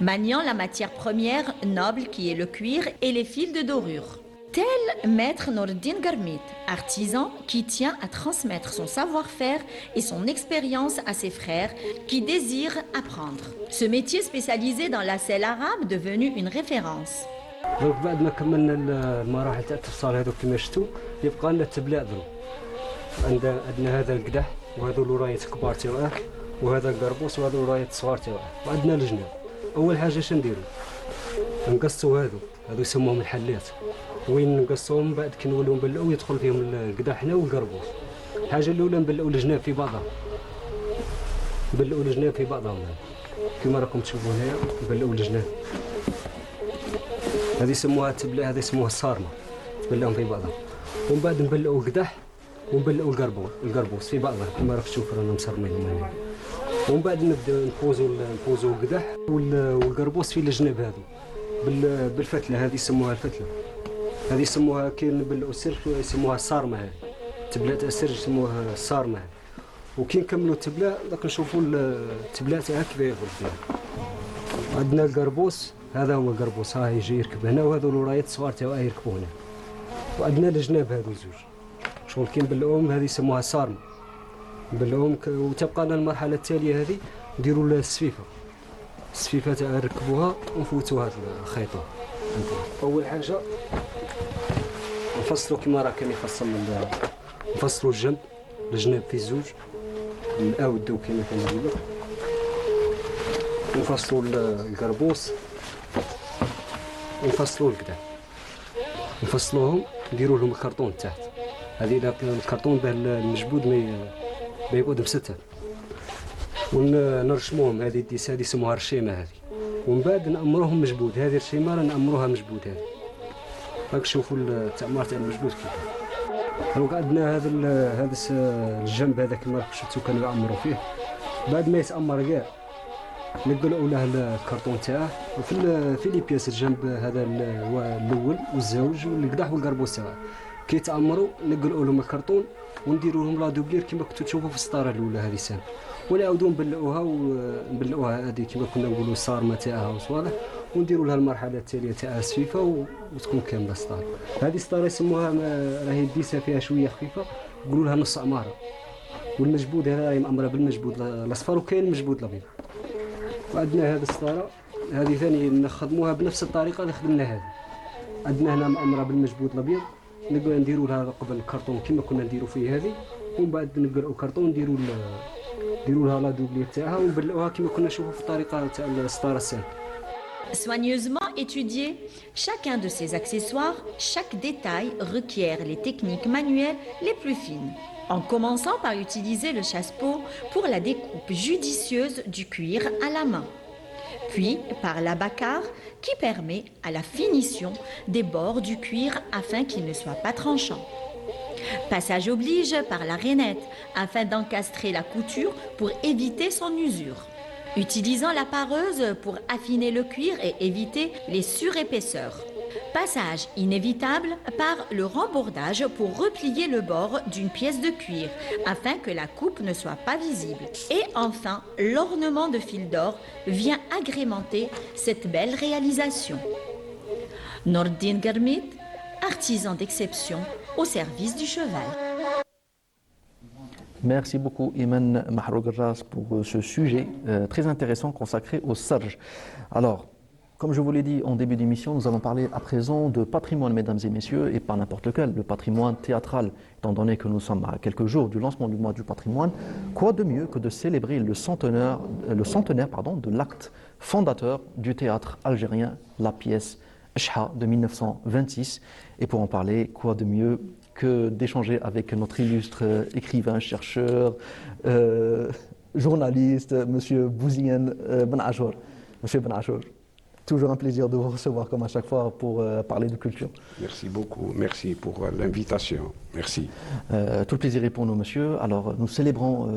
Maniant la matière première noble qui est le cuir et les fils de dorure. Tel maître Nourdine Garmit, artisan qui tient à transmettre son savoir-faire et son expérience à ses frères qui désirent apprendre. Ce métier spécialisé dans la selle arabe devenu une référence. دونك بعد ما كملنا المراحل تاع التفصيل هذوك كما شفتوا يبقى لنا التبلاع دروك. عندنا هذا القدح وهذو الورايات كبار تاعه وهذا القربوس وهذو الورايات صغار تاعه وعندنا الجناب. اول حاجه اش نديروا نقصوا هذو يسموهم الحلات وين نقصوهم بعد كي نولوا نبلعوا يدخل فيهم القدح هنا والقربوس. الحاجه الاولى نبلعوا الجناب في بعضها نبلعوا الجناب في بعضهم كما راكم تشوفوا هنايا نبلعوا الجناب. هذه يسموها التبلع، هذه يسموها الصارمه تبلعهم في بعضهم. ومن بعد نبلعوا القدح ونبلعوا القربوس في بعضها كما راك تشوف رانا مصرمينهم هنا. ومن بعد نبدا نفوزوا القدح والقربوس في الجناب هذو بالفتله، هذه يسموها الفتله. هذه يسموها كي نبلعوا السرج يسموها الصارمه، هذه تبلع تاع السرج يسموها الصارمه. وكي نكملوا التبلع راك نشوفوا التبلع تاعها كيف يخرج فيها. عندنا القربوس، هذا هو القربوس ها يجي يركب هنا وهذو الورايات الصغار تاعها يركبوا هنا. وعندنا الجناب هذو زوج شغل كي نبلعوهم هذه يسموها الصارمه نبلعوهم وتبقى لنا المرحله التاليه هذه نديروا لها السفيفه تاع نركبوها ونفوتوا هذا الخيطه. اول حاجه نفصلوا كما راه كان يفصل نفصلوا الجناب في الزوج نعاودوا كما كان يقولوا نفصلوا القربوس ونفصلوا القدح نفصلوهم نديروا لهم الكرتون تحت. هذه الكرتون باه المجبود ما يقعد مستر ونرشموهم. هذه الديس هذه يسموها الرشيمه هذه. ومن بعد نأمروهم مجبود. هذه الرشيمه نأمروها مجبود. هذه راك تشوفوا التعمار تاع المجبود كيف. دونك عندنا هذا الجنب هذا كما راك شفتوا كانوا يعمروا فيه. بعد ما يتأمر كاع نقلعوا له الكرتون تاعه وفي لي بياس الجنب هذا الاول والزوج والقدح والقربوس تاعه كي يتعمروا نقلعوا لهم الكرتون ونديروا لهم لا دوبلير كما كنتوا تشوفوا في السطاره الاولى هذه سنه ونعاودوا نبلعوها هذه كما كنا نقولوا الصارمه تاعها وصوالح ونديروا لها المرحله التاليه تاعها سفيفه وتكون كامله السطاره. هذه السطاره يسموها راهي الديسه فيها شويه خفيفه يقولوا لها نص عماره. والمجبود هذا راهي مأمره بالمجبود الاصفر وكاين المجبود الابيض. وعندنا هذه السطاره هذه ثاني نخدموها بنفس الطريقه اللي خدمنا هذه. عندنا هنا مأمره بالمجبود الابيض نقدروا نديروا لها قبل الكرتون كما كنا نديروا فيه هذه ومن بعد نقلعوا الكرتون نديروا لها لا دوبلير تاعها ونبلعوها كما كنا نشوفوا في الطريقه تاع السطاره السهله. Soigneusement étudié, chacun de ces accessoires, chaque détail requiert les techniques manuelles les plus fines. en commençant par utiliser le chasse-peau pour la découpe judicieuse du cuir à la main, puis par l'abacar qui permet à la finition des bords du cuir afin qu'il ne soit pas tranchant. Passage oblige par la rainette afin d'encastrer la couture pour éviter son usure. Utilisant la pareuse pour affiner le cuir et éviter les surépaisseurs. Passage inévitable par le rembordage pour replier le bord d'une pièce de cuir afin que la coupe ne soit pas visible. Et enfin, l'ornement de fil d'or vient agrémenter cette belle réalisation. Nordin Garmit, artisan d'exception au service du cheval. Merci beaucoup Iman Mahroug Ras pour ce sujet très intéressant consacré au sarj. Alors, comme je vous l'ai dit en début d'émission, nous allons parler à présent de patrimoine, mesdames et messieurs, et pas n'importe lequel, le patrimoine théâtral. Étant donné que nous sommes à quelques jours du lancement du mois du patrimoine, quoi de mieux que de célébrer le centenaire de l'acte fondateur du théâtre algérien, la pièce Chha de 1926. Et pour en parler, quoi de mieux que d'échanger avec notre illustre écrivain, chercheur, journaliste, M. Bouzien Ben Achour. Monsieur Ben Achour, toujours un plaisir de vous recevoir comme à chaque fois pour parler de culture. Merci beaucoup, merci pour l'invitation. Merci. Tout le plaisir est pour nous, monsieur. Alors, nous célébrons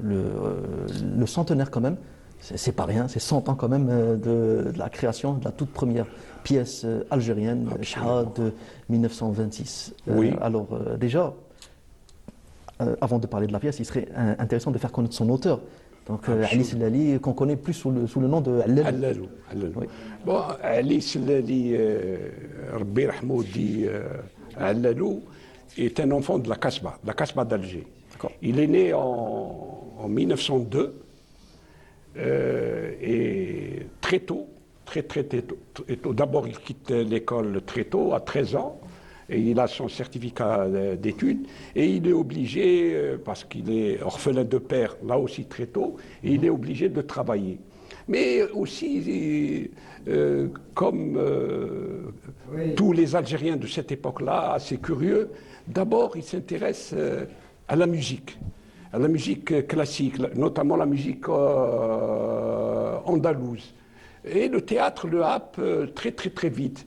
le centenaire quand même. C'est pas rien, c'est 100 ans quand même de la création de la toute première pièce algérienne, Chha de 1926. Oui. Alors déjà, avant de parler de la pièce, il serait intéressant de faire connaître son auteur. Donc Ali Sellali, qu'on connaît plus sous le nom de Allalou. Oui. Bon, Ali Sellali, Rabbi Rahmou dit Allalou, est un enfant de la Kasbah d'Alger. Il est né en 1902. Et très tôt, très tôt. D'abord, il quitte l'école très tôt, à 13 ans, et il a son certificat d'études, et il est obligé, parce qu'il est orphelin de père, là aussi très tôt, et il est obligé de travailler. Mais aussi, comme tous les Algériens de cette époque-là, assez curieux, d'abord, il s'intéresse à la musique classique, notamment la musique andalouse. Et le théâtre le happe très vite.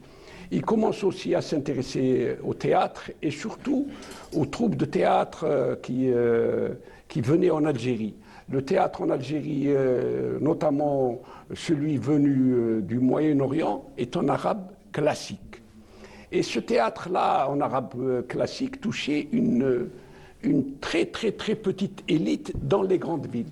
Il commence aussi à s'intéresser au théâtre et surtout aux troupes de théâtre qui venaient en Algérie. Le théâtre en Algérie, notamment celui venu du Moyen-Orient, est en arabe classique. Et ce théâtre-là, en arabe classique, touchait une très petite élite dans les grandes villes.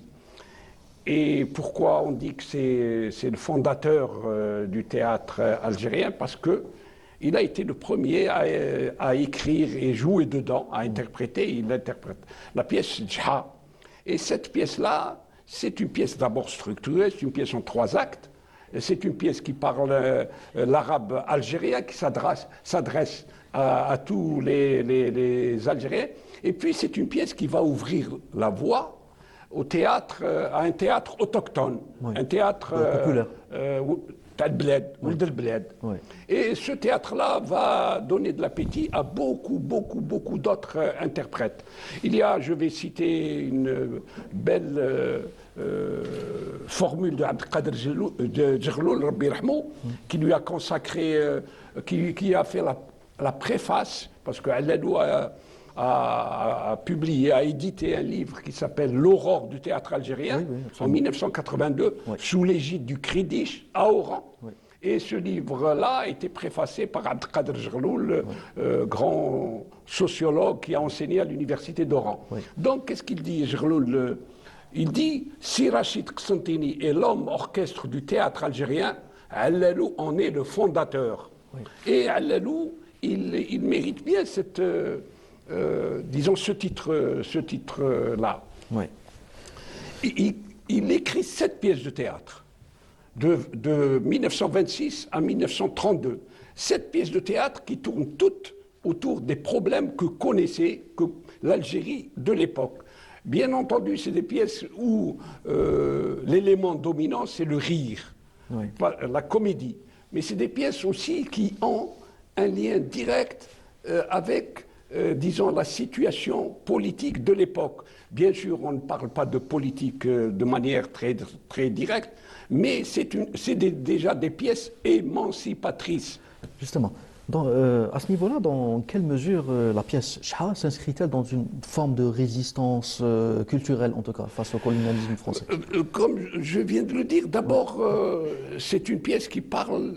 Et pourquoi on dit que c'est le fondateur du théâtre algérien? Parce qu'il a été le premier à écrire et jouer dedans, à interpréter, il interprète la pièce Chha. Et cette pièce-là, c'est une pièce d'abord structurée, c'est une pièce en 3 actes, c'est une pièce qui parle l'arabe algérien, qui s'adresse à tous les Algériens. Et puis c'est une pièce qui va ouvrir la voie au théâtre, à un théâtre autochtone, un théâtre populaire. Et ce théâtre-là va donner de l'appétit à beaucoup d'autres interprètes. Il y a, je vais citer une belle formule de Abdelkader Djerloul, Rabbi Rahmou, qui lui a consacré, qui a fait la préface, parce que Allalou a publié, a édité un livre qui s'appelle L'aurore du théâtre algérien, en 1982, sous l'égide du Kridish à Oran. Et ce livre-là a été préfacé par Abdelkader Djerloul, grand sociologue qui a enseigné à l'université d'Oran. Donc, qu'est-ce qu'il dit, Djerloul? Il dit, si Rachid Qsantini est l'homme orchestre du théâtre algérien, Allalou en est le fondateur. Et Allalou, il mérite bien cette... disons ce titre-là. Il écrit 7 pièces de théâtre de 1926 à 1932. 7 pièces de théâtre qui tournent toutes autour des problèmes que connaissait l'Algérie de l'époque. Bien entendu, c'est des pièces où l'élément dominant, c'est le rire, la comédie. Mais c'est des pièces aussi qui ont un lien direct avec disons, la situation politique de l'époque. Bien sûr, on ne parle pas de politique de manière très, très directe, mais c'est déjà des pièces émancipatrices. Justement, à ce niveau-là, dans quelle mesure la pièce Chha s'inscrit-elle dans une forme de résistance culturelle, en tout cas, face au colonialisme français? Comme je viens de le dire, d'abord, c'est une pièce qui parle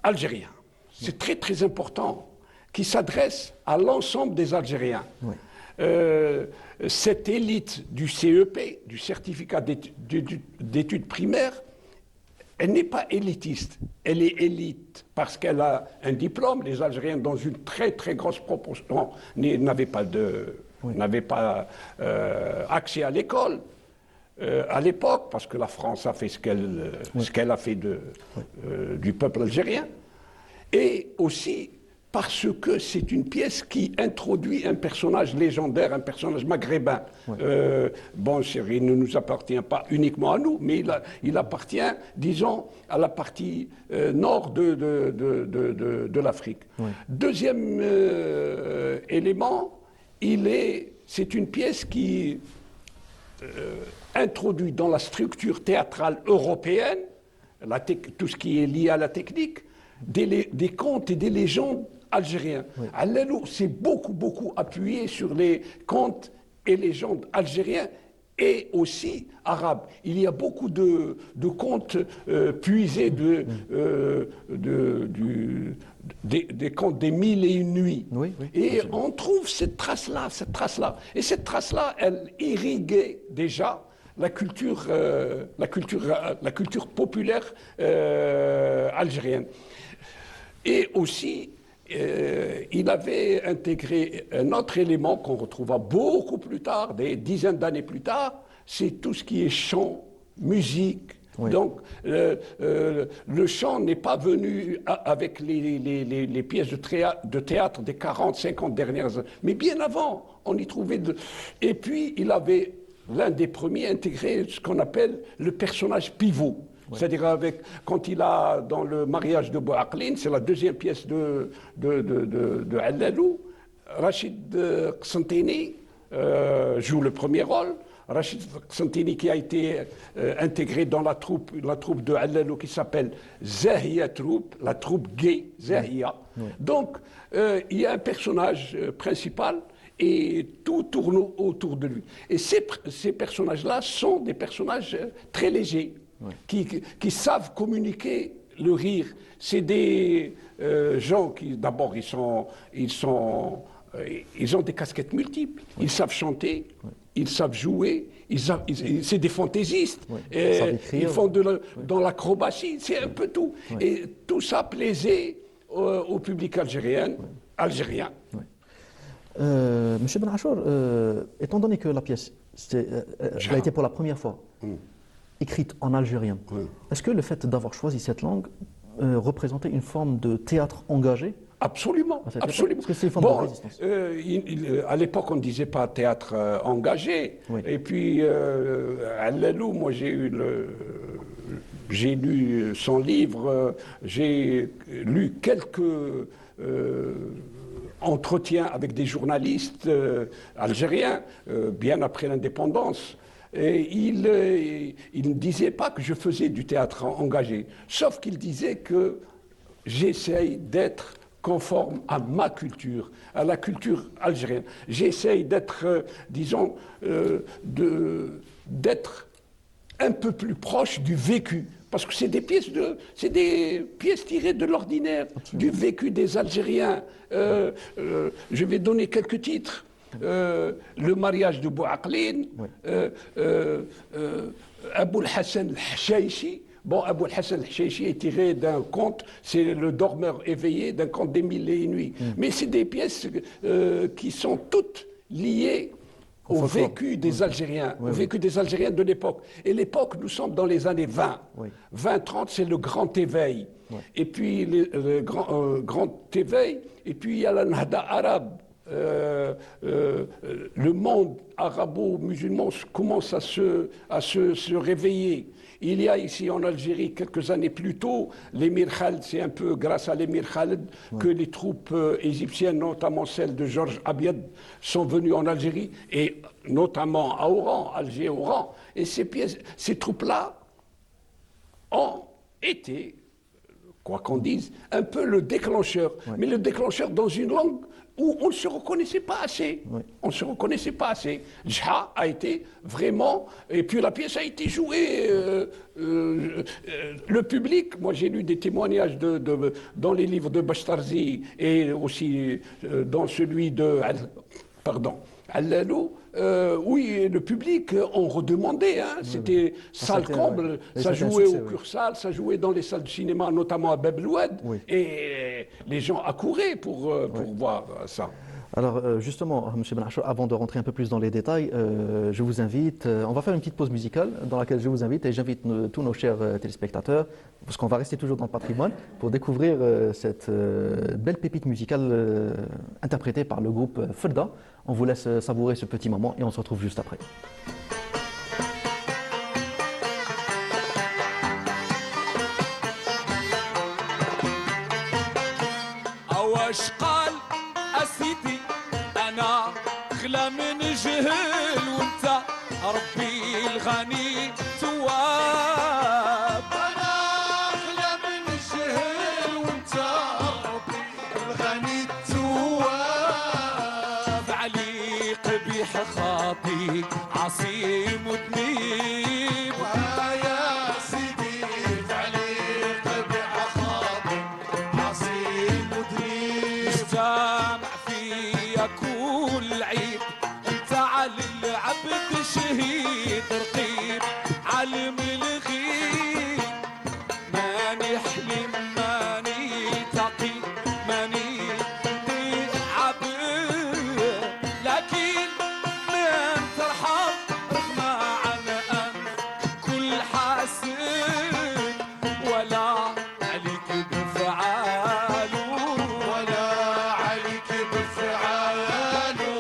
algérien. C'est très très important, qui s'adresse à l'ensemble des Algériens. Oui. Cette élite du CEP, du certificat d'études primaires, elle n'est pas élitiste, elle est élite parce qu'elle a un diplôme. Les Algériens, dans une très très grosse proportion, n'avaient pas accès à l'école à l'époque, parce que la France a fait ce qu'elle a fait du peuple algérien, et aussi parce que c'est une pièce qui introduit un personnage légendaire, un personnage maghrébin. Bon, il ne nous appartient pas uniquement à nous, mais il appartient, disons, à la partie nord de l'Afrique. Deuxième élément, c'est une pièce qui introduit dans la structure théâtrale européenne, tout ce qui est lié à la technique, des contes et des légendes algériens. Allalou s'est beaucoup appuyé sur les contes et légendes algériens et aussi arabes. Il y a beaucoup de contes puisés des contes des Mille et une nuits. Et on trouve cette trace-là. Et cette trace-là, elle irriguait déjà la culture populaire algérienne. Et aussi, il avait intégré un autre élément qu'on retrouvera beaucoup plus tard, des dizaines d'années plus tard, c'est tout ce qui est chant, musique. Donc, le chant n'est pas venu avec les pièces de théâtre des 40, 50 dernières années, mais bien avant, on y trouvait... Et puis, il avait, l'un des premiers, intégré ce qu'on appelle le personnage pivot. C'est-à-dire quand il a, dans le mariage de Bouaklin, c'est la deuxième pièce de Allalou, Rachid Qsantini joue le premier rôle. Rachid Qsantini qui a été intégré dans la troupe de Allalou qui s'appelle Zahia Troupe, la troupe gay, Zahia. Donc, il y a un personnage principal et tout tourne autour de lui. Et ces personnages-là sont des personnages très légers. Qui savent communiquer le rire. C'est des gens qui, d'abord, ils ont des casquettes multiples. Ils savent chanter, ils savent jouer, c'est des fantaisistes. Ils font dans l'acrobatie, c'est un peu tout. Et tout ça plaisait au public algérien. Monsieur Ben Achour, étant donné que la pièce elle a été pour la première fois écrite en algérien, est-ce que le fait d'avoir choisi cette langue représentait une forme de théâtre engagé? Absolument, absolument. Parce que c'est une forme de résistance. À l'époque, on ne disait pas théâtre engagé. Et puis, Allalou, moi j'ai lu son livre, j'ai lu quelques entretiens avec des journalistes algériens, bien après l'indépendance. Et il ne disait pas que je faisais du théâtre engagé, sauf qu'il disait que j'essaye d'être conforme à ma culture, à la culture algérienne. J'essaye d'être, disons, d'être un peu plus proche du vécu, parce que c'est des pièces tirées de l'ordinaire, du vécu des Algériens. Je vais donner quelques titres. Le mariage de Bouaklin, Abou Hassan al-Hachaichi. Bon, Abou Hassan al-Hachaichi est tiré d'un conte, c'est le dormeur éveillé, d'un conte des Mille et une nuits. Mais c'est des pièces qui sont toutes liées au vécu des Algériens, au vécu des Algériens de l'époque. Et l'époque, nous sommes dans les années 20. 20-30, c'est le grand éveil. Et puis le grand éveil, et puis il y a la Nahda arabe. le monde arabo-musulman commence à se réveiller. Il y a ici en Algérie, quelques années plus tôt, l'émir Khaled, c'est un peu grâce à l'émir Khaled que les troupes égyptiennes, notamment celles de Georges Abiad, sont venues en Algérie, et notamment à Oran, Alger-Oran. Et ces troupes-là ont été, quoi qu'on dise, un peu le déclencheur. Mais le déclencheur dans une langue où on ne se reconnaissait pas assez. On ne se reconnaissait pas assez. Jha a été vraiment... Et puis la pièce a été jouée. Le public, moi j'ai lu des témoignages dans les livres de Bashtarzi et aussi dans celui de... Pardon. Allalou, oui, le public en redemandait. Hein. C'était salle comble. Ça jouait au Cursal, ça jouait dans les salles de cinéma, notamment à Bab el-Oued. Et les gens accouraient pour voir ça. Alors justement, M. Ben Achour, avant de rentrer un peu plus dans les détails, je vous invite, on va faire une petite pause musicale dans laquelle je vous invite, et j'invite tous nos chers téléspectateurs, parce qu'on va rester toujours dans le patrimoine, pour découvrir cette belle pépite musicale interprétée par le groupe Ferda. On vous laisse savourer ce petit moment et on se retrouve juste après. أغلى من جهل وانت ربي الغني تواب. أنا أغلى من جهل وانت ربي الغني تواب. علي قبيح خاطي عصيم وذنيب. يا سيدي علي قبيح خاطي عصيم وذنيب. اجتمع فيا كل عيب. انت على العبد شهيد رقيب. علم الغيب ماني حلم ماني تقي ماني عبد. لكن من ترحم رغم عن أنف كل حاسد. ولا عليك بفعاله ولا عليك بفعاله. في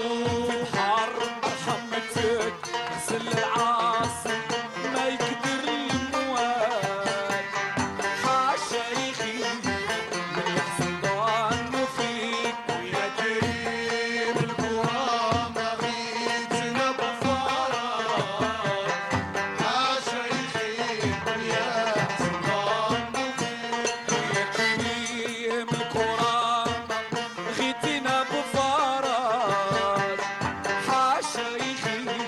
بحر رحمتك غسل العاصي ما يقدر الموال. حاشا يخي من يحسن ظنه فيك. ويا كريم الكرامة غيتنا بفرج. حاشا يخي من يحسن ظنه فيك. ويا كريم الكرامة غيتنا بفرج. حاشا يخي من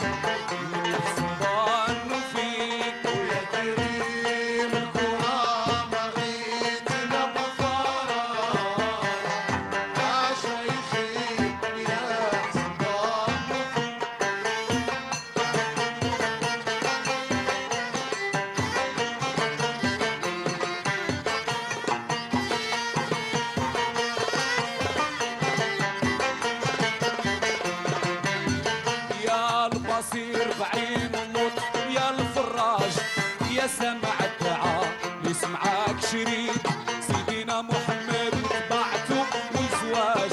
يحسن ظنه فيك. ويا كريم الكرامة غيتنا بفرج. حاشا يخي من يحسن ظنه فيك. يا البصير بعين النطق يا الفراج. يا سمع الدعاء يسمعك شريك. سيدنا محمد تبعته والزواج.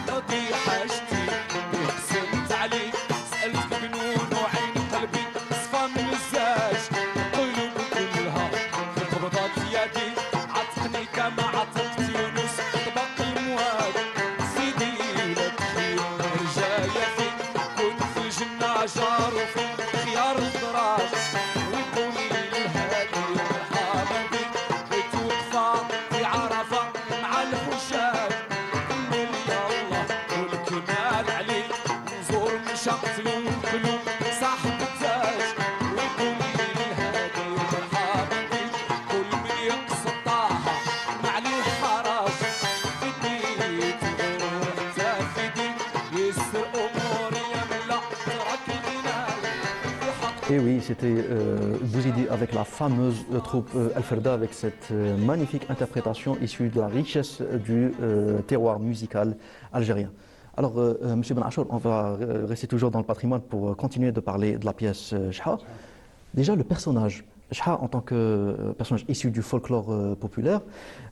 قضي حاجتي قسمت عليك. سألتك بنون وعين قلبي صفى من الزاج. القلوب كلها في قبضات يدي. عتقني كما عتقت يونس طبق المواد. سيدي لك خير رجايا فيك. كنت في الجنة جار وفي خيار الدراج. ويقول لي الهادي مرحبا بك. بيت وقفة في عرفة مع الحجاج. قل يا الله والكمال عليك. نزور من شقة القلوب صاحب التاج. ويقول لي الهادي مرحبا بك. كل من يقصد طه مع عليه حراج. فديت الغرور حتى فديت. يسر اموري يا ملا ترك الغناء. Et oui, c'était Bouzidi avec la fameuse troupe Al-Ferda avec cette magnifique interprétation issue de la richesse du terroir musical algérien. Alors, M. Ben Achour, on va rester toujours dans le patrimoine pour continuer de parler de la pièce Jha. Déjà, le personnage Chha, en tant que personnage issu du folklore populaire,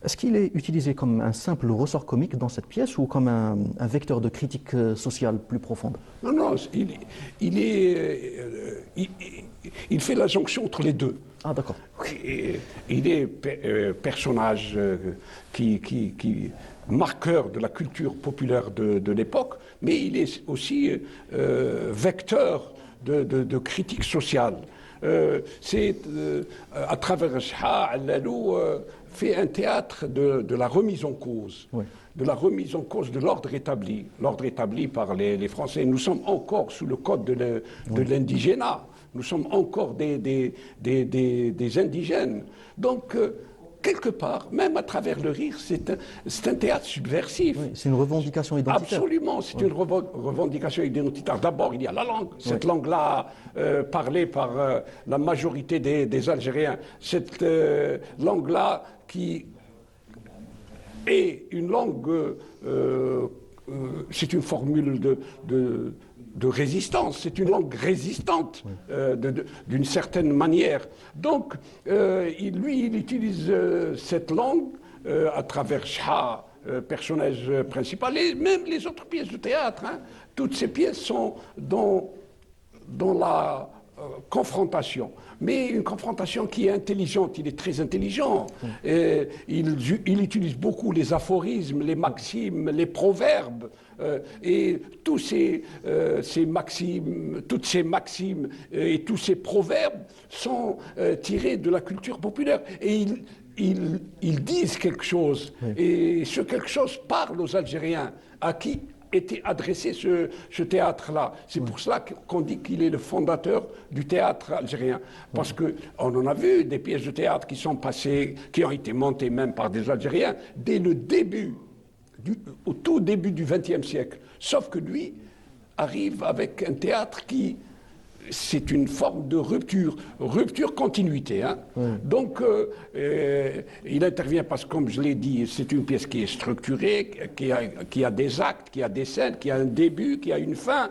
est-ce qu'il est utilisé comme un simple ressort comique dans cette pièce ou comme un vecteur de critique sociale plus profonde? Non, non, il fait la jonction entre les deux. Ah, d'accord. Il est personnage marqueur de la culture populaire de l'époque, mais il est aussi vecteur de critique sociale. À travers Chha, Allalou fait un théâtre de la remise en cause, de la remise en cause de l'ordre établi par les Français. Nous sommes encore sous le code de l'indigénat, nous sommes encore des indigènes. Donc, quelque part, même à travers le rire, c'est un théâtre subversif. Oui, c'est une revendication identitaire. Absolument, c'est une revendication identitaire. D'abord, il y a la langue. Cette langue-là, parlée par la majorité des Algériens. Cette langue-là qui est une langue... c'est une formule de résistance, c'est une langue résistante d'une certaine manière. Donc, il utilise cette langue à travers Chha, personnage principal, et même les autres pièces de théâtre. Hein. Toutes ces pièces sont dans la confrontation, mais une confrontation qui est intelligente. Il est très intelligent. Il utilise beaucoup les aphorismes, les maximes, les proverbes, et tous ces maximes, toutes ces maximes et tous ces proverbes sont tirés de la culture populaire. Et ils disent quelque chose, et ce quelque chose parle aux Algériens, à qui était adressé ce théâtre-là. C'est pour cela qu'on dit qu'il est le fondateur du théâtre algérien. Parce qu'on en a vu des pièces de théâtre qui sont passées, qui ont été montées même par des Algériens, dès le début, au tout début du XXe siècle. Sauf que lui arrive avec un théâtre qui... C'est une forme de rupture continuité. Hein. Donc, il intervient parce que, comme je l'ai dit, c'est une pièce qui est structurée, qui a des actes, qui a des scènes, qui a un début, qui a une fin,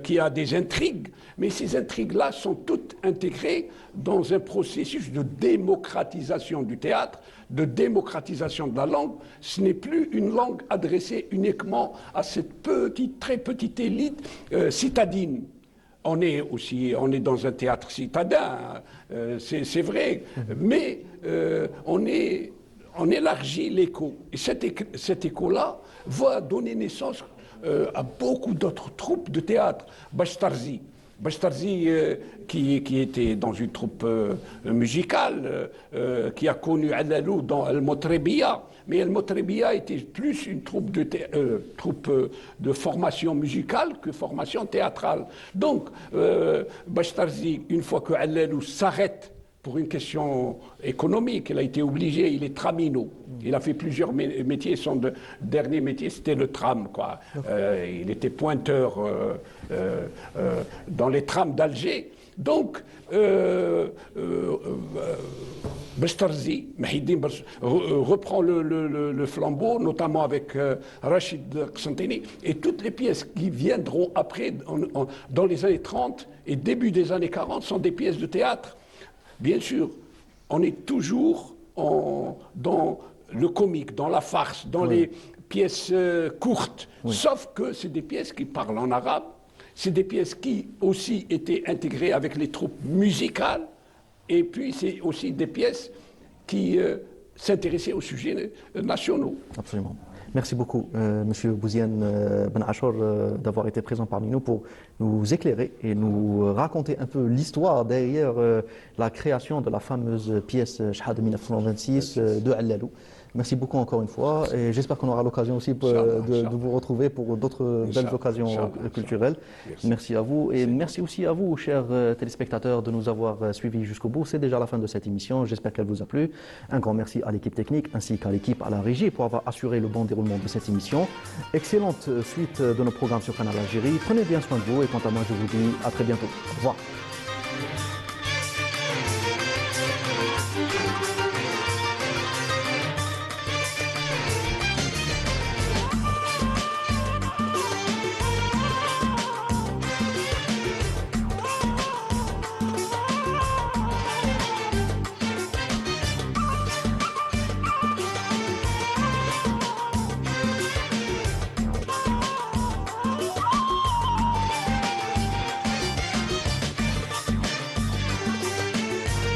qui a des intrigues. Mais ces intrigues-là sont toutes intégrées dans un processus de démocratisation du théâtre, de démocratisation de la langue. Ce n'est plus une langue adressée uniquement à cette très petite élite citadine. On est dans un théâtre citadin, c'est vrai, mais on élargit l'écho. Et cet écho-là va donner naissance à beaucoup d'autres troupes de théâtre. Bachtarzi, qui était dans une troupe musicale, qui a connu Allalou dans Al-Motrebiya, mais Al-Motrebiya était plus une troupe de formation musicale que formation théâtrale. Donc, Bachtarzi, une fois que Allalou s'arrête pour une question économique, il a été obligé, il est tramino. Il a fait plusieurs métiers, son dernier métier c'était le tram, quoi. Il était pointeur dans les trams d'Alger. Donc, Bachtarzi, Mahidine reprend le flambeau, notamment avec Rachid Qsantini, et toutes les pièces qui viendront après, dans les années 30 et début des années 40, sont des pièces de théâtre. Bien sûr, on est toujours dans le comique, dans la farce, dans les pièces courtes, sauf que c'est des pièces qui parlent en arabe, c'est des pièces qui aussi étaient intégrées avec les troupes musicales, et puis c'est aussi des pièces qui s'intéressaient aux sujets nationaux. Absolument. Merci beaucoup, Monsieur Bouziane Ben Achour, d'avoir été présent parmi nous pour nous éclairer et nous raconter un peu l'histoire derrière la création de la fameuse pièce Chha de 1926 de Allalou. Merci beaucoup encore une fois et j'espère qu'on aura l'occasion aussi de vous retrouver pour d'autres belles occasions culturelles. Merci à vous et merci aussi à vous, chers téléspectateurs, de nous avoir suivis jusqu'au bout. C'est déjà la fin de cette émission. J'espère qu'elle vous a plu. Un grand merci à l'équipe technique ainsi qu'à l'équipe à la régie pour avoir assuré le bon déroulement de cette émission. Excellente suite de nos programmes sur Canal Algérie. Prenez bien soin de vous et quant à moi, je vous dis à très bientôt. Au revoir.